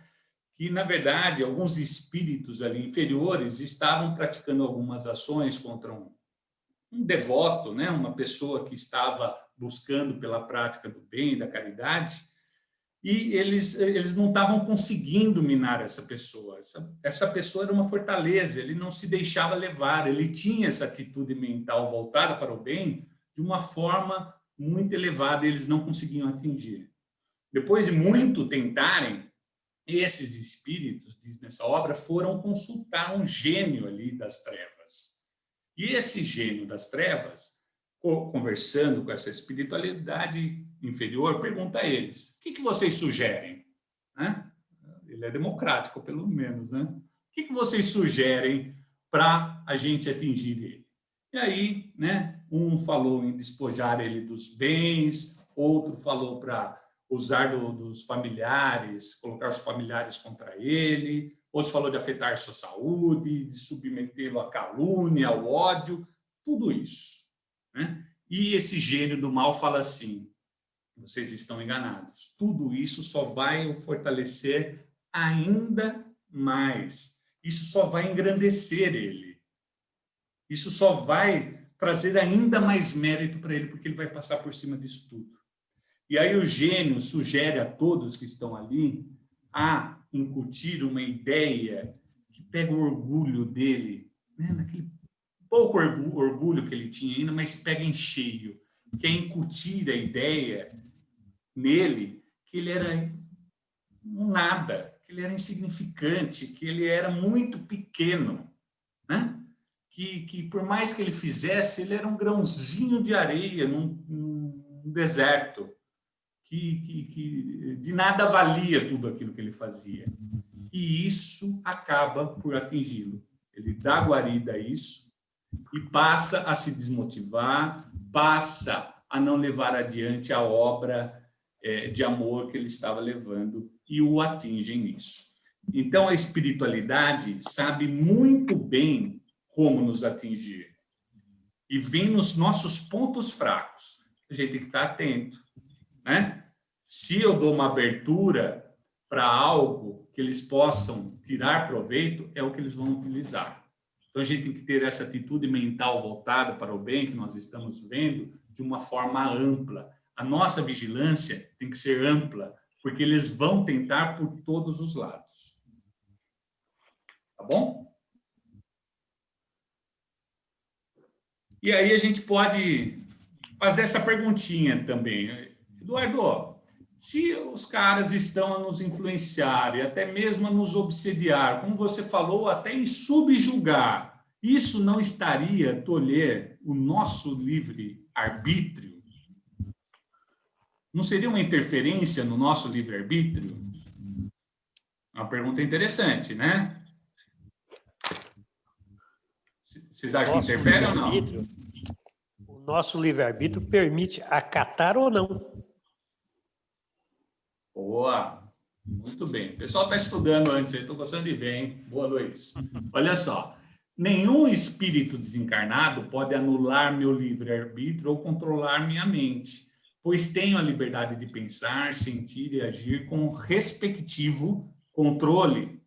Que, na verdade, alguns espíritos ali inferiores estavam praticando algumas ações contra um devoto, né? Uma pessoa que estava buscando pela prática do bem, da caridade, e eles não estavam conseguindo minar essa pessoa. Essa pessoa era uma fortaleza, ele não se deixava levar, ele tinha essa atitude mental voltada para o bem de uma forma muito elevada, e eles não conseguiam atingir. Depois de muito tentarem, esses espíritos, diz nessa obra, foram consultar um gênio ali das trevas. E esse gênio das trevas, conversando com essa espiritualidade inferior, pergunta a eles: o que vocês sugerem? Né? Ele é democrático, pelo menos, né? O que vocês sugerem para a gente atingir ele? E aí, né, um falou em despojar ele dos bens, outro falou para usar dos familiares, colocar os familiares contra ele, outro falou de afetar sua saúde, de submetê-lo à calúnia, ao ódio, tudo isso, né? E esse gênio do mal fala assim: vocês estão enganados, tudo isso só vai o fortalecer ainda mais, isso só vai engrandecer ele. Isso só vai trazer ainda mais mérito para ele, porque ele vai passar por cima disso tudo. E aí o gênio sugere a todos que estão ali a incutir uma ideia que pega o orgulho dele, né, naquele pouco orgulho que ele tinha ainda, mas pega em cheio. quer incutir a ideia nele que ele era um nada, que ele era insignificante, que ele era muito pequeno, né? Que por mais que ele fizesse, ele era um grãozinho de areia num deserto, que de nada valia tudo aquilo que ele fazia. E isso acaba por atingi-lo. Ele dá guarida a isso e passa a se desmotivar, passa a não levar adiante a obra de amor que ele estava levando e o atinge nisso. Então, a espiritualidade sabe muito bem como nos atingir e vem nos nossos pontos fracos. A gente tem que estar atento, né? Se eu dou uma abertura para algo que eles possam tirar proveito, é o que eles vão utilizar. Então, a gente tem que ter essa atitude mental voltada para o bem que nós estamos vendo de uma forma ampla. A nossa vigilância tem que ser ampla, porque eles vão tentar por todos os lados. Tá bom? E aí a gente pode fazer essa perguntinha também. Eduardo, se os caras estão a nos influenciar e até mesmo a nos obsediar, como você falou, até em subjugar, isso não estaria a tolher o nosso livre-arbítrio? Não seria uma interferência no nosso livre-arbítrio? Uma pergunta interessante, né? Vocês acham que interfere ou não? O nosso livre-arbítrio permite acatar ou não. Boa! Muito bem. O pessoal está estudando antes, estou gostando de ver, hein? Boa noite. Olha só. Nenhum espírito desencarnado pode anular meu livre-arbítrio ou controlar minha mente, pois tenho a liberdade de pensar, sentir e agir com respectivo controle.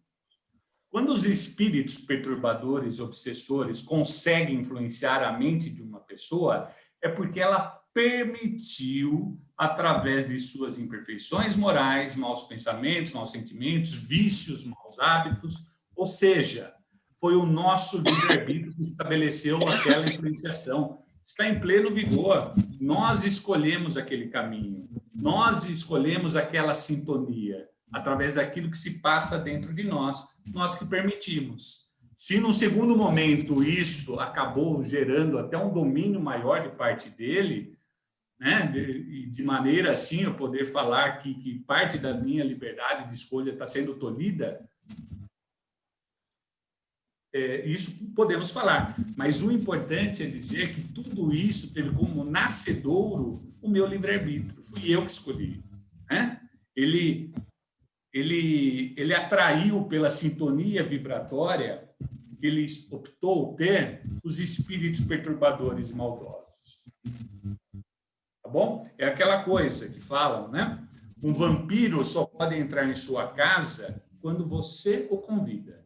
Quando os espíritos perturbadores, obsessores, conseguem influenciar a mente de uma pessoa, é porque ela permitiu, através de suas imperfeições morais, maus pensamentos, maus sentimentos, vícios, maus hábitos, ou seja, foi o nosso livre-arbítrio que estabeleceu aquela influenciação. Está em pleno vigor. Nós escolhemos aquele caminho, nós escolhemos aquela sintonia, através daquilo que se passa dentro de nós, nós que permitimos. Se, num segundo momento, isso acabou gerando até um domínio maior de parte dele, né, de maneira assim eu poder falar que parte da minha liberdade de escolha está sendo tolhida, isso podemos falar. Mas o importante é dizer que tudo isso teve como nascedouro o meu livre-arbítrio. Fui eu que escolhi, né? Ele atraiu pela sintonia vibratória que ele optou ter os espíritos perturbadores e maldosos. Tá bom? É aquela coisa que falam, né? Um vampiro só pode entrar em sua casa quando você o convida.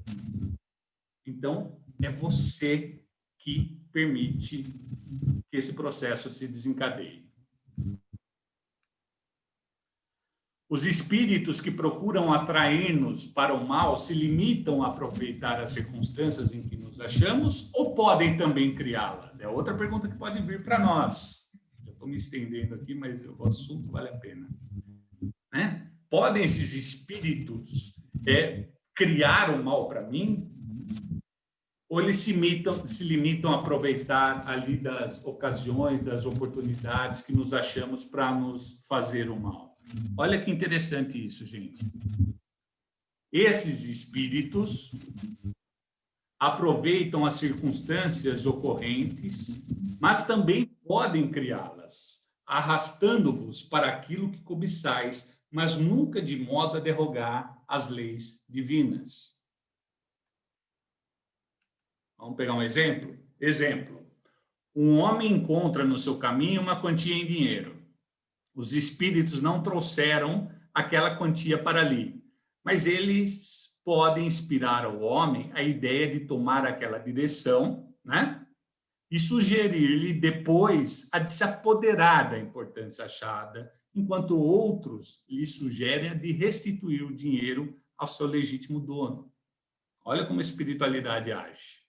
Então, é você que permite que esse processo se desencadeie. Os espíritos que procuram atrair-nos para o mal se limitam a aproveitar as circunstâncias em que nos achamos ou podem também criá-las? É outra pergunta que pode vir para nós. Eu estou me estendendo aqui, mas o assunto vale a pena. Né? Podem esses espíritos criar o mal para mim? Ou eles se limitam a aproveitar ali das ocasiões, das oportunidades que nos achamos para nos fazer o mal? Olha que interessante isso, gente. Esses espíritos aproveitam as circunstâncias ocorrentes, mas também podem criá-las, arrastando-vos para aquilo que cobiçais, mas nunca de modo a derrogar as leis divinas. Vamos pegar um exemplo? Exemplo. Um homem encontra no seu caminho uma quantia em dinheiro. Os espíritos não trouxeram aquela quantia para ali, mas eles podem inspirar ao homem a ideia de tomar aquela direção, né? E sugerir-lhe depois a de se apoderar da importância achada, enquanto outros lhe sugerem a de restituir o dinheiro ao seu legítimo dono. Olha como a espiritualidade age.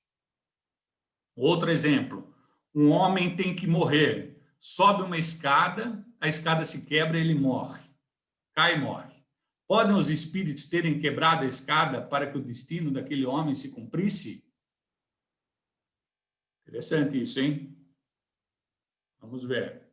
Outro exemplo. Um homem tem que morrer. sobe uma escada, a escada se quebra, ele morre. Cai e morre. Podem os espíritos terem quebrado a escada para que o destino daquele homem se cumprisse? Interessante isso, hein? Vamos ver.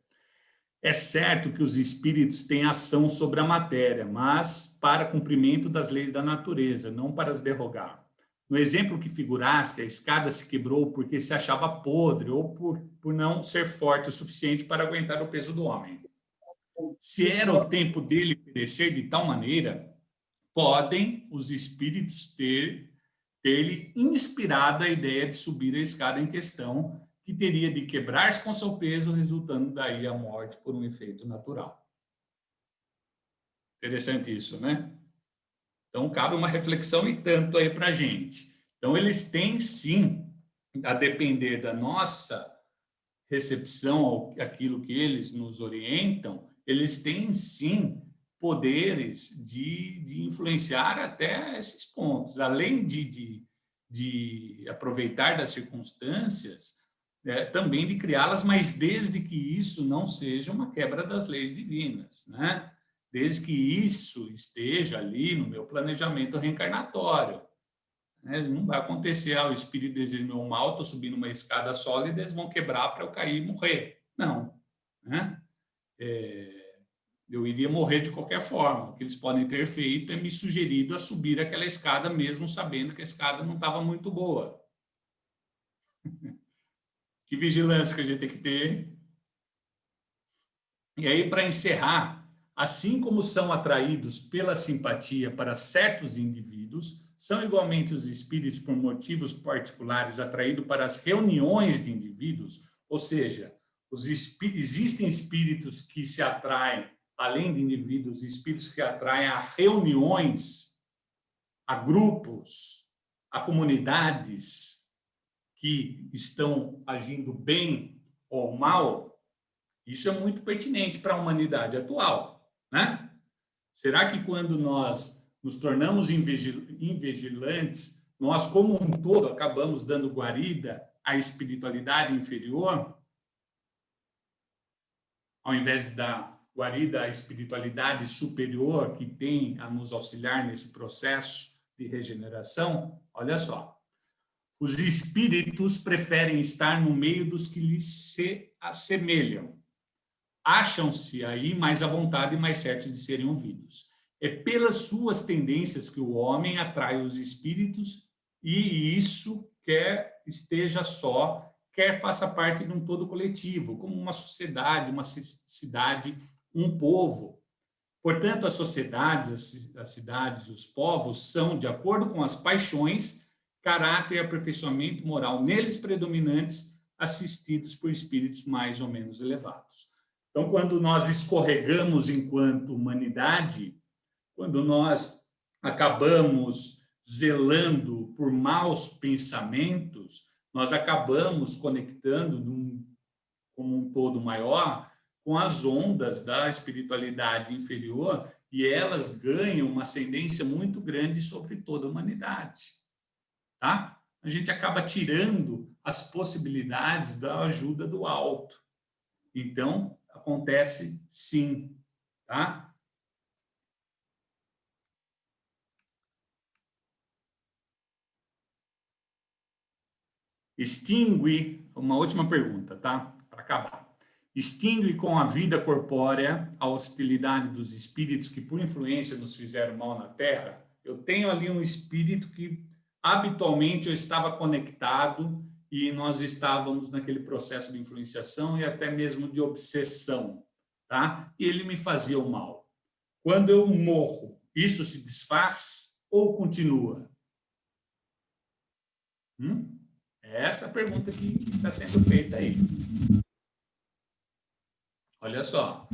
É certo que os espíritos têm ação sobre a matéria, mas para cumprimento das leis da natureza, não para as derrogar. No exemplo que figuraste, a escada se quebrou porque se achava podre ou por não ser forte o suficiente para aguentar o peso do homem. Se era o tempo dele perecer de tal maneira, podem os espíritos ter-lhe inspirado a ideia de subir a escada em questão, que teria de quebrar-se com seu peso, resultando daí a morte por um efeito natural. Interessante isso, né? Então, cabe uma reflexão e tanto aí para a gente. Então, eles têm, sim, a depender da nossa recepção àquilo que eles nos orientam, eles têm, sim, poderes de influenciar até esses pontos. Além de aproveitar das circunstâncias, também de criá-las, mas desde que isso não seja uma quebra das leis divinas, né? Desde que isso esteja ali no meu planejamento reencarnatório. Né? Não vai acontecer, o espírito deseja meu mal, estou subindo uma escada sólida, eles vão quebrar para eu cair e morrer. Não. Né? Eu iria morrer de qualquer forma. O que eles podem ter feito é me sugerido a subir aquela escada, mesmo sabendo que a escada não estava muito boa. Que vigilância que a gente tem que ter. E aí, para encerrar, assim como são atraídos pela simpatia para certos indivíduos, são igualmente os espíritos, por motivos particulares, atraídos para as reuniões de indivíduos, ou seja, existem espíritos que se atraem, além de indivíduos, espíritos que atraem a reuniões, a grupos, a comunidades que estão agindo bem ou mal. Isso é muito pertinente para a humanidade atual, né? Será que quando nós nos tornamos invigilantes, nós, como um todo, acabamos dando guarida à espiritualidade inferior, ao invés de dar guarida à espiritualidade superior que tem a nos auxiliar nesse processo de regeneração? Olha só. Os espíritos preferem estar no meio dos que lhes se assemelham. Acham-se aí mais à vontade e mais certos de serem ouvidos. É pelas suas tendências que o homem atrai os espíritos, e isso quer esteja só, quer faça parte de um todo coletivo, como uma sociedade, uma cidade, um povo. Portanto, as sociedades, as cidades e os povos são, de acordo com as paixões, caráter e aperfeiçoamento moral neles predominantes, assistidos por espíritos mais ou menos elevados. Então, quando nós escorregamos enquanto humanidade, quando nós acabamos zelando por maus pensamentos, nós acabamos conectando como um todo maior com as ondas da espiritualidade inferior, e elas ganham uma ascendência muito grande sobre toda a humanidade. Tá? A gente acaba tirando as possibilidades da ajuda do alto. Então, acontece sim, tá? Extingue, uma última pergunta, tá? Para acabar. Extingue com a vida corpórea a hostilidade dos espíritos que, por influência, nos fizeram mal na Terra? Eu tenho ali um espírito que, habitualmente, eu estava conectado e nós estávamos naquele processo de influenciação e até mesmo de obsessão, tá? E ele me fazia o mal. Quando eu morro, isso se desfaz ou continua? É essa a pergunta que está sendo feita aí. Olha só.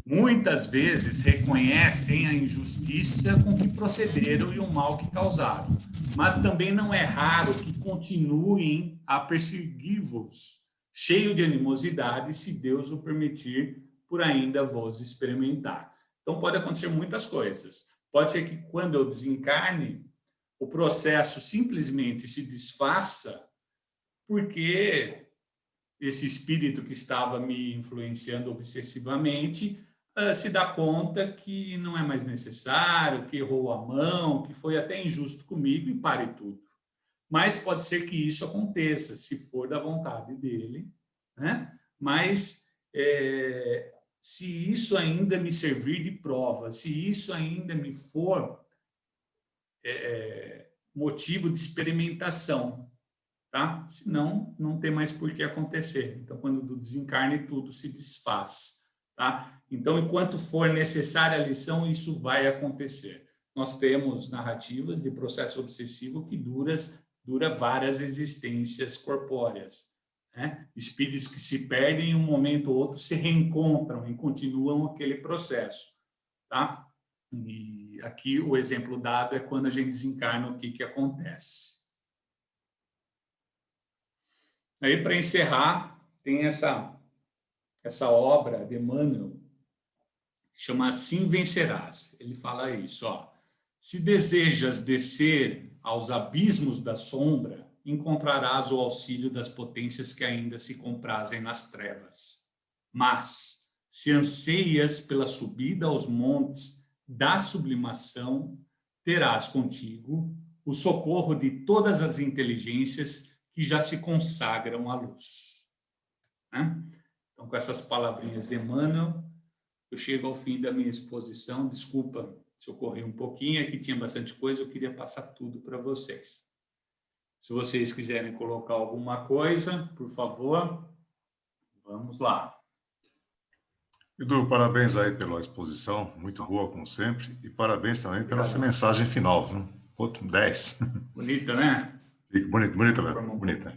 Muitas vezes reconhecem a injustiça com que procederam e o mal que causaram, mas também não é raro que continuem a perseguir-vos, cheio de animosidade, se Deus o permitir, por ainda vos experimentar. Então, pode acontecer muitas coisas. Pode ser que, quando eu desencarne, o processo simplesmente se desfaça porque esse espírito que estava me influenciando obsessivamente se dá conta que não é mais necessário, que errou a mão, que foi até injusto comigo e pare tudo. Mas pode ser que isso aconteça, se for da vontade dele, né? Mas se isso ainda me servir de prova, se isso ainda me for motivo de experimentação, tá? Senão, não tem mais por que acontecer. Então, quando do desencarne, tudo se desfaz, tá? Então, enquanto for necessária a lição, isso vai acontecer. Nós temos narrativas de processo obsessivo que dura várias existências corpóreas, né? Espíritos que se perdem em um momento ou outro se reencontram e continuam aquele processo, tá? E aqui o exemplo dado é quando a gente desencarna, o que acontece. Aí, para encerrar, tem essa obra de Emmanuel, que chama Assim Vencerás. Ele fala isso, ó. Se desejas descer aos abismos da sombra, encontrarás o auxílio das potências que ainda se comprazem nas trevas. Mas, se anseias pela subida aos montes da sublimação, terás contigo o socorro de todas as inteligências que já se consagram à luz. Né? Então, com essas palavrinhas de Emmanuel, eu chego ao fim da minha exposição. Desculpa se eu corri um pouquinho, aqui tinha bastante coisa, eu queria passar tudo para vocês. Se vocês quiserem colocar alguma coisa, por favor, vamos lá. Edu, parabéns aí pela exposição, muito boa, como sempre, e parabéns também pela essa mensagem final, viu? Outro 10. Bonita, né? Bonita mesmo, bonita.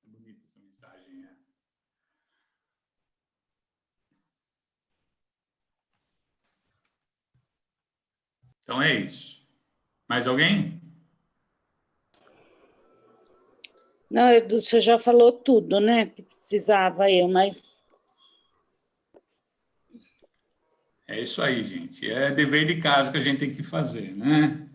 Bonita essa mensagem, Então é isso. Mais alguém? Não, Edu, você já falou tudo, né? Que precisava eu, mas... É isso aí, gente. É dever de casa que a gente tem que fazer, né?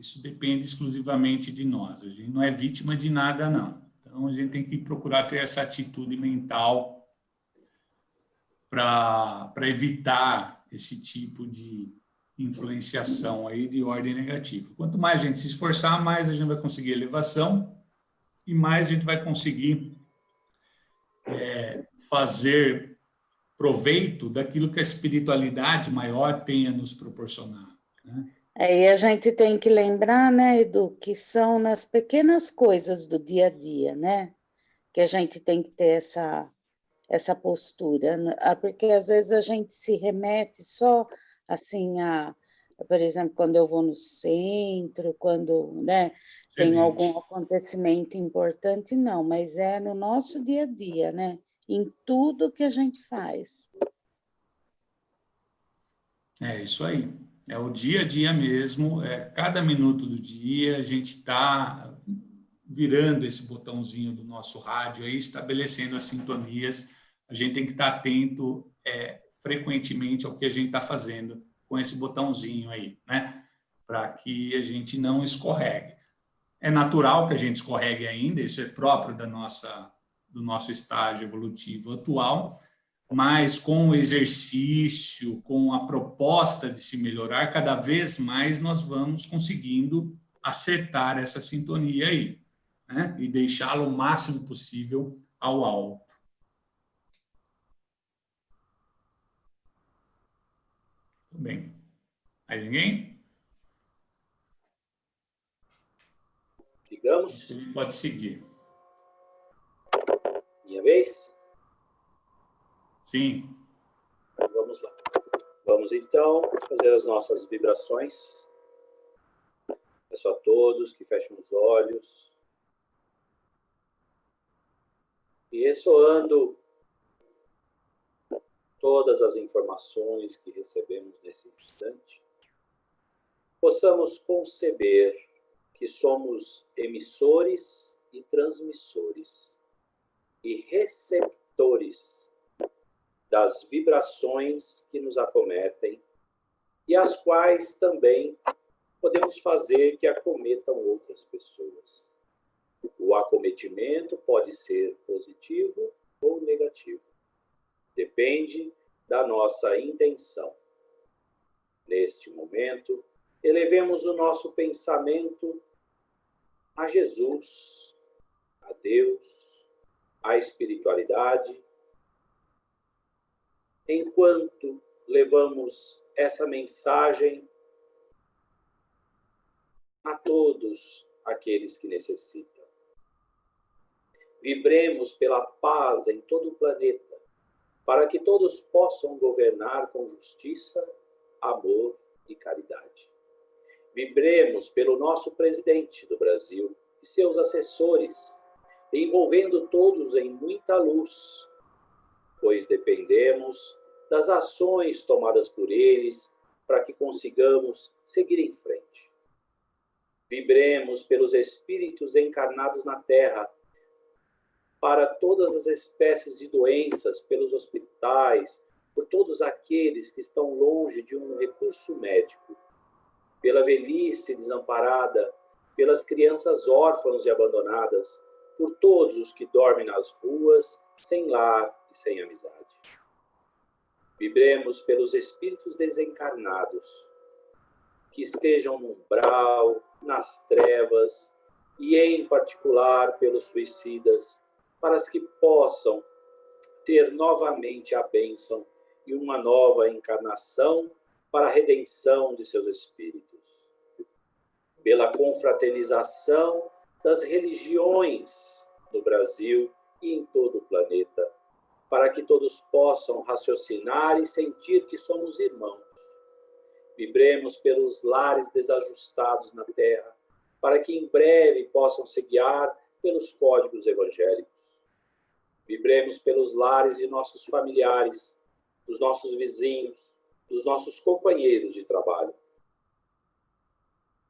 Isso depende exclusivamente de nós. A gente não é vítima de nada, não. Então, a gente tem que procurar ter essa atitude mental para evitar esse tipo de influenciação aí de ordem negativa. Quanto mais a gente se esforçar, mais a gente vai conseguir elevação e mais a gente vai conseguir fazer proveito daquilo que a espiritualidade maior tem a nos proporcionar, né? Aí a gente tem que lembrar, né, Edu, que são nas pequenas coisas do dia a dia, né, que a gente tem que ter essa postura, porque às vezes a gente se remete só, assim, por exemplo, quando eu vou no centro, quando, né, tem algum acontecimento importante, não, mas é no nosso dia a dia, né, em tudo que a gente faz. É isso aí. É o dia a dia mesmo, cada minuto do dia a gente está virando esse botãozinho do nosso rádio aí, estabelecendo as sintonias. A gente tem que estar atento frequentemente ao que a gente está fazendo com esse botãozinho aí, né? Para que a gente não escorregue. É natural que a gente escorregue ainda, isso é próprio do nosso estágio evolutivo atual, mas com o exercício, com a proposta de se melhorar, cada vez mais nós vamos conseguindo acertar essa sintonia aí, né? E deixá-la o máximo possível ao alto. Tudo bem. Mais ninguém? Digamos. Pode seguir. Minha vez? Sim. Então, vamos lá. Vamos, então, fazer as nossas vibrações. Peço a todos que fechem os olhos. E ressoando todas as informações que recebemos nesse instante, possamos conceber que somos emissores e transmissores e receptores das vibrações que nos acometem e as quais também podemos fazer que acometam outras pessoas. O acometimento pode ser positivo ou negativo. Depende da nossa intenção. Neste momento, elevemos o nosso pensamento a Jesus, a Deus, à espiritualidade, enquanto levamos essa mensagem a todos aqueles que necessitam. Vibremos pela paz em todo o planeta, para que todos possam governar com justiça, amor e caridade. Vibremos pelo nosso presidente do Brasil e seus assessores, envolvendo todos em muita luz, pois dependemos das ações tomadas por eles para que consigamos seguir em frente. Vibremos pelos espíritos encarnados na Terra, para todas as espécies de doenças, pelos hospitais, por todos aqueles que estão longe de um recurso médico, pela velhice desamparada, pelas crianças órfãos e abandonadas, por todos os que dormem nas ruas, sem lar e sem amizade. Vibremos pelos espíritos desencarnados, que estejam no umbral, nas trevas, e em particular pelos suicidas, para que possam ter novamente a bênção e uma nova encarnação para a redenção de seus espíritos. Pela confraternização das religiões no Brasil e em todo o planeta, para que todos possam raciocinar e sentir que somos irmãos. Vibremos pelos lares desajustados na Terra, para que em breve possam se guiar pelos códigos evangélicos. Vibremos pelos lares de nossos familiares, dos nossos vizinhos, dos nossos companheiros de trabalho.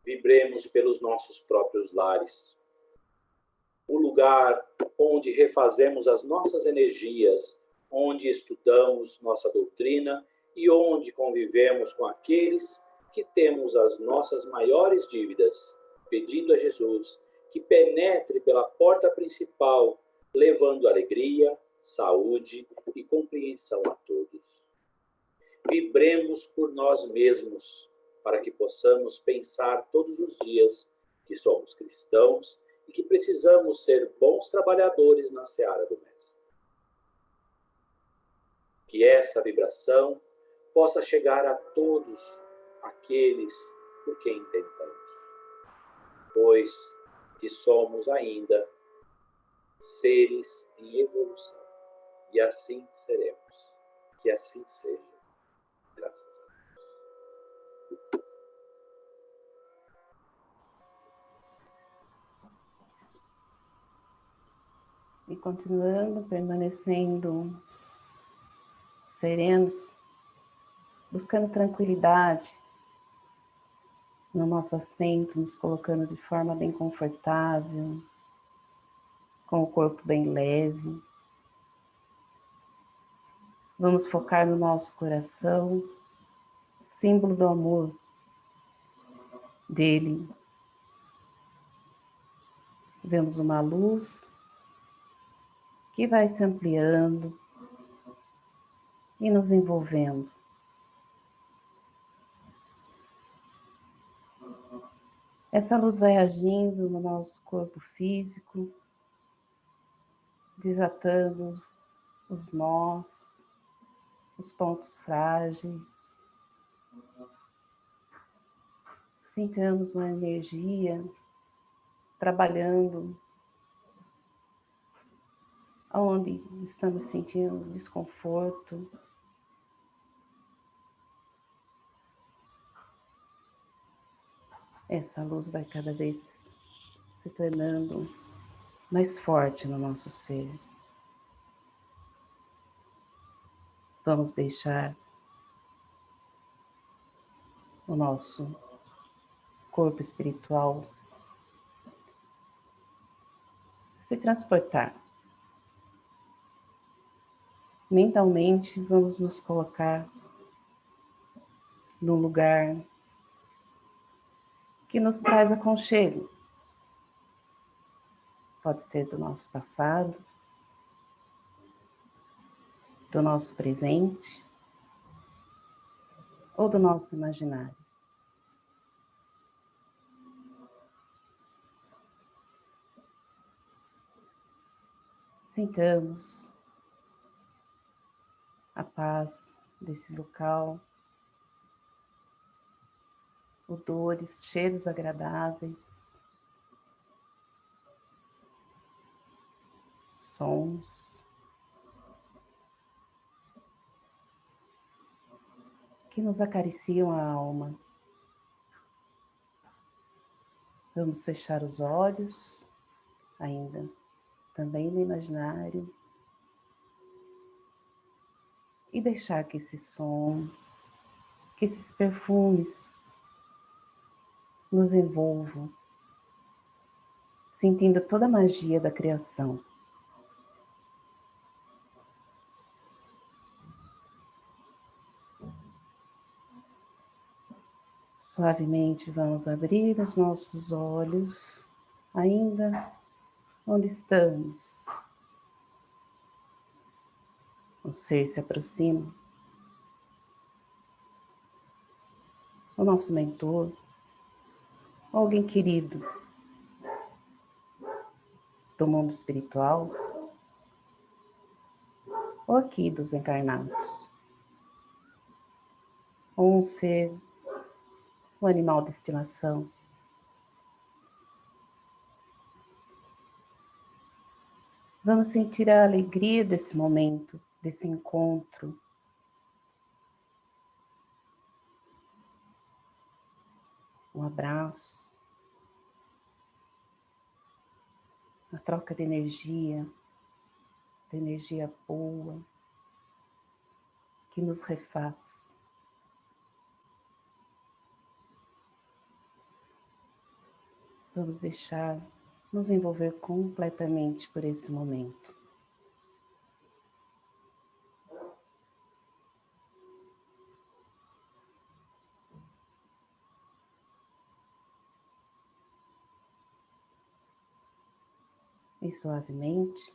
Vibremos pelos nossos próprios lares, o lugar onde refazemos as nossas energias, onde estudamos nossa doutrina e onde convivemos com aqueles que temos as nossas maiores dívidas, pedindo a Jesus que penetre pela porta principal, levando alegria, saúde e compreensão a todos. Vibremos por nós mesmos, para que possamos pensar todos os dias que somos cristãos e que precisamos ser bons trabalhadores na seara do Mestre. Que essa vibração possa chegar a todos aqueles por quem tentamos, pois que somos ainda seres em evolução, e assim seremos. Que assim seja. Graças a Deus. E continuando, permanecendo serenos, buscando tranquilidade no nosso assento, nos colocando de forma bem confortável, com o corpo bem leve. Vamos focar no nosso coração, símbolo do amor dele. Vemos uma luz que vai se ampliando e nos envolvendo. Essa luz vai agindo no nosso corpo físico, desatando os nós, os pontos frágeis. Sentimos uma energia trabalhando onde estamos sentindo desconforto. Essa luz vai cada vez se tornando mais forte no nosso ser. Vamos deixar o nosso corpo espiritual se transportar. Mentalmente, vamos nos colocar num lugar que nos traz aconchego. pode ser do nosso passado, do nosso presente ou do nosso imaginário. Sintamos a paz desse local, odores, cheiros agradáveis, sons que nos acariciam a alma. Vamos fechar os olhos, ainda também no imaginário, e deixar que esse som, que esses perfumes nos envolvam, sentindo toda a magia da criação. Suavemente vamos abrir os nossos olhos, ainda onde estamos. O ser se aproxima. O nosso mentor, alguém querido do mundo espiritual, ou aqui dos encarnados, ou um ser, um animal de estimação. Vamos sentir a alegria desse momento, desse encontro. Um abraço, a troca de energia boa, que nos refaz. Vamos deixar nos envolver completamente por esse momento. E suavemente,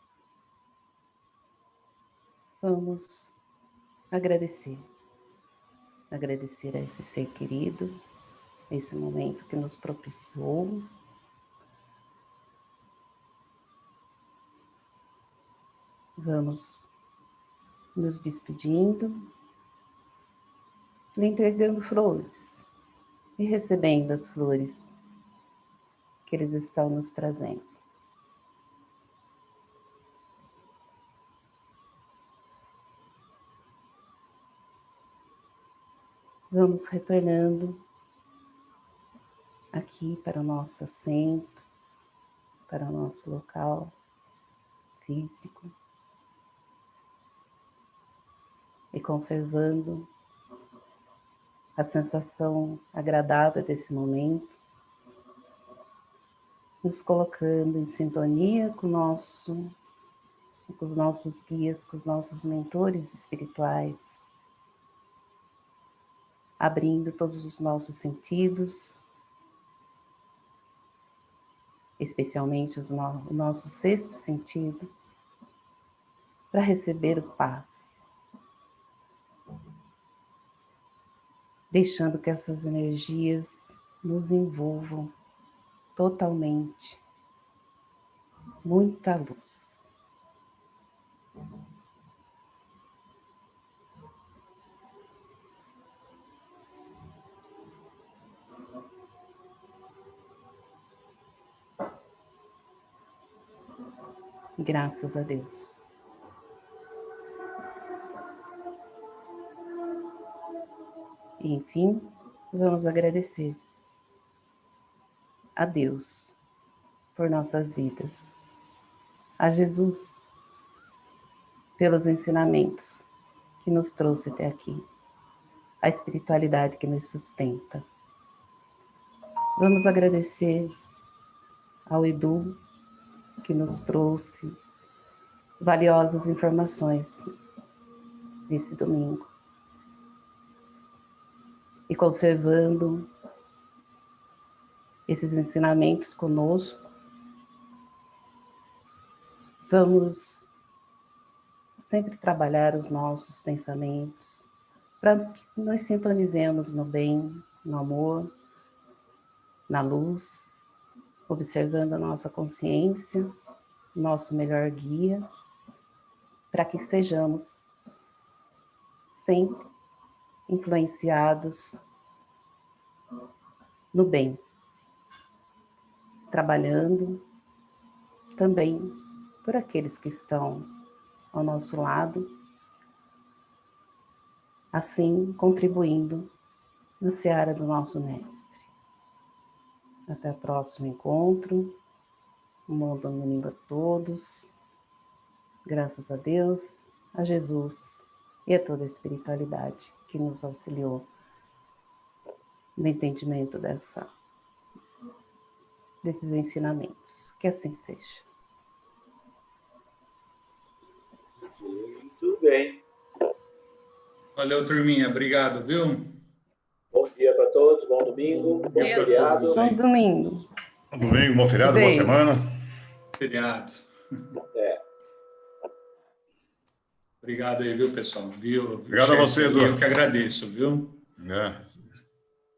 vamos agradecer a esse ser querido, esse momento que nos propiciou. Vamos nos despedindo, lhe entregando flores e recebendo as flores que eles estão nos trazendo. Vamos retornando aqui para o nosso assento, para o nosso local físico e conservando a sensação agradável desse momento, nos colocando em sintonia com os nossos guias, com os nossos mentores espirituais, abrindo todos os nossos sentidos, especialmente o nosso sexto sentido, para receber paz, deixando que essas energias nos envolvam totalmente. Muita luz. Graças a Deus. E, enfim, vamos agradecer a Deus por nossas vidas, a Jesus pelos ensinamentos que nos trouxe até aqui, a espiritualidade que nos sustenta. Vamos agradecer ao Edu, que nos trouxe valiosas informações nesse domingo. E conservando esses ensinamentos conosco, Vamos sempre trabalhar os nossos pensamentos para que nos sintonizemos no bem, no amor, na luz, observando a nossa consciência, nosso melhor guia, para que estejamos sempre influenciados no bem, trabalhando também por aqueles que estão ao nosso lado, assim contribuindo na seara do nosso Mestre. Até o próximo encontro. Um bom domingo a todos. Graças a Deus, a Jesus e a toda a espiritualidade que nos auxiliou no entendimento desses ensinamentos. Que assim seja. Muito bem. Valeu, turminha. Obrigado, viu? Bom dia para todos, bom domingo, bom dia pra feriado. todos. Bom domingo. Bom domingo, bom feriado, boa Beijo. semana. Feriado. É. Obrigado aí, viu, pessoal? Viu? Obrigado a você, Edu. Eu que agradeço, viu? É.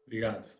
Obrigado.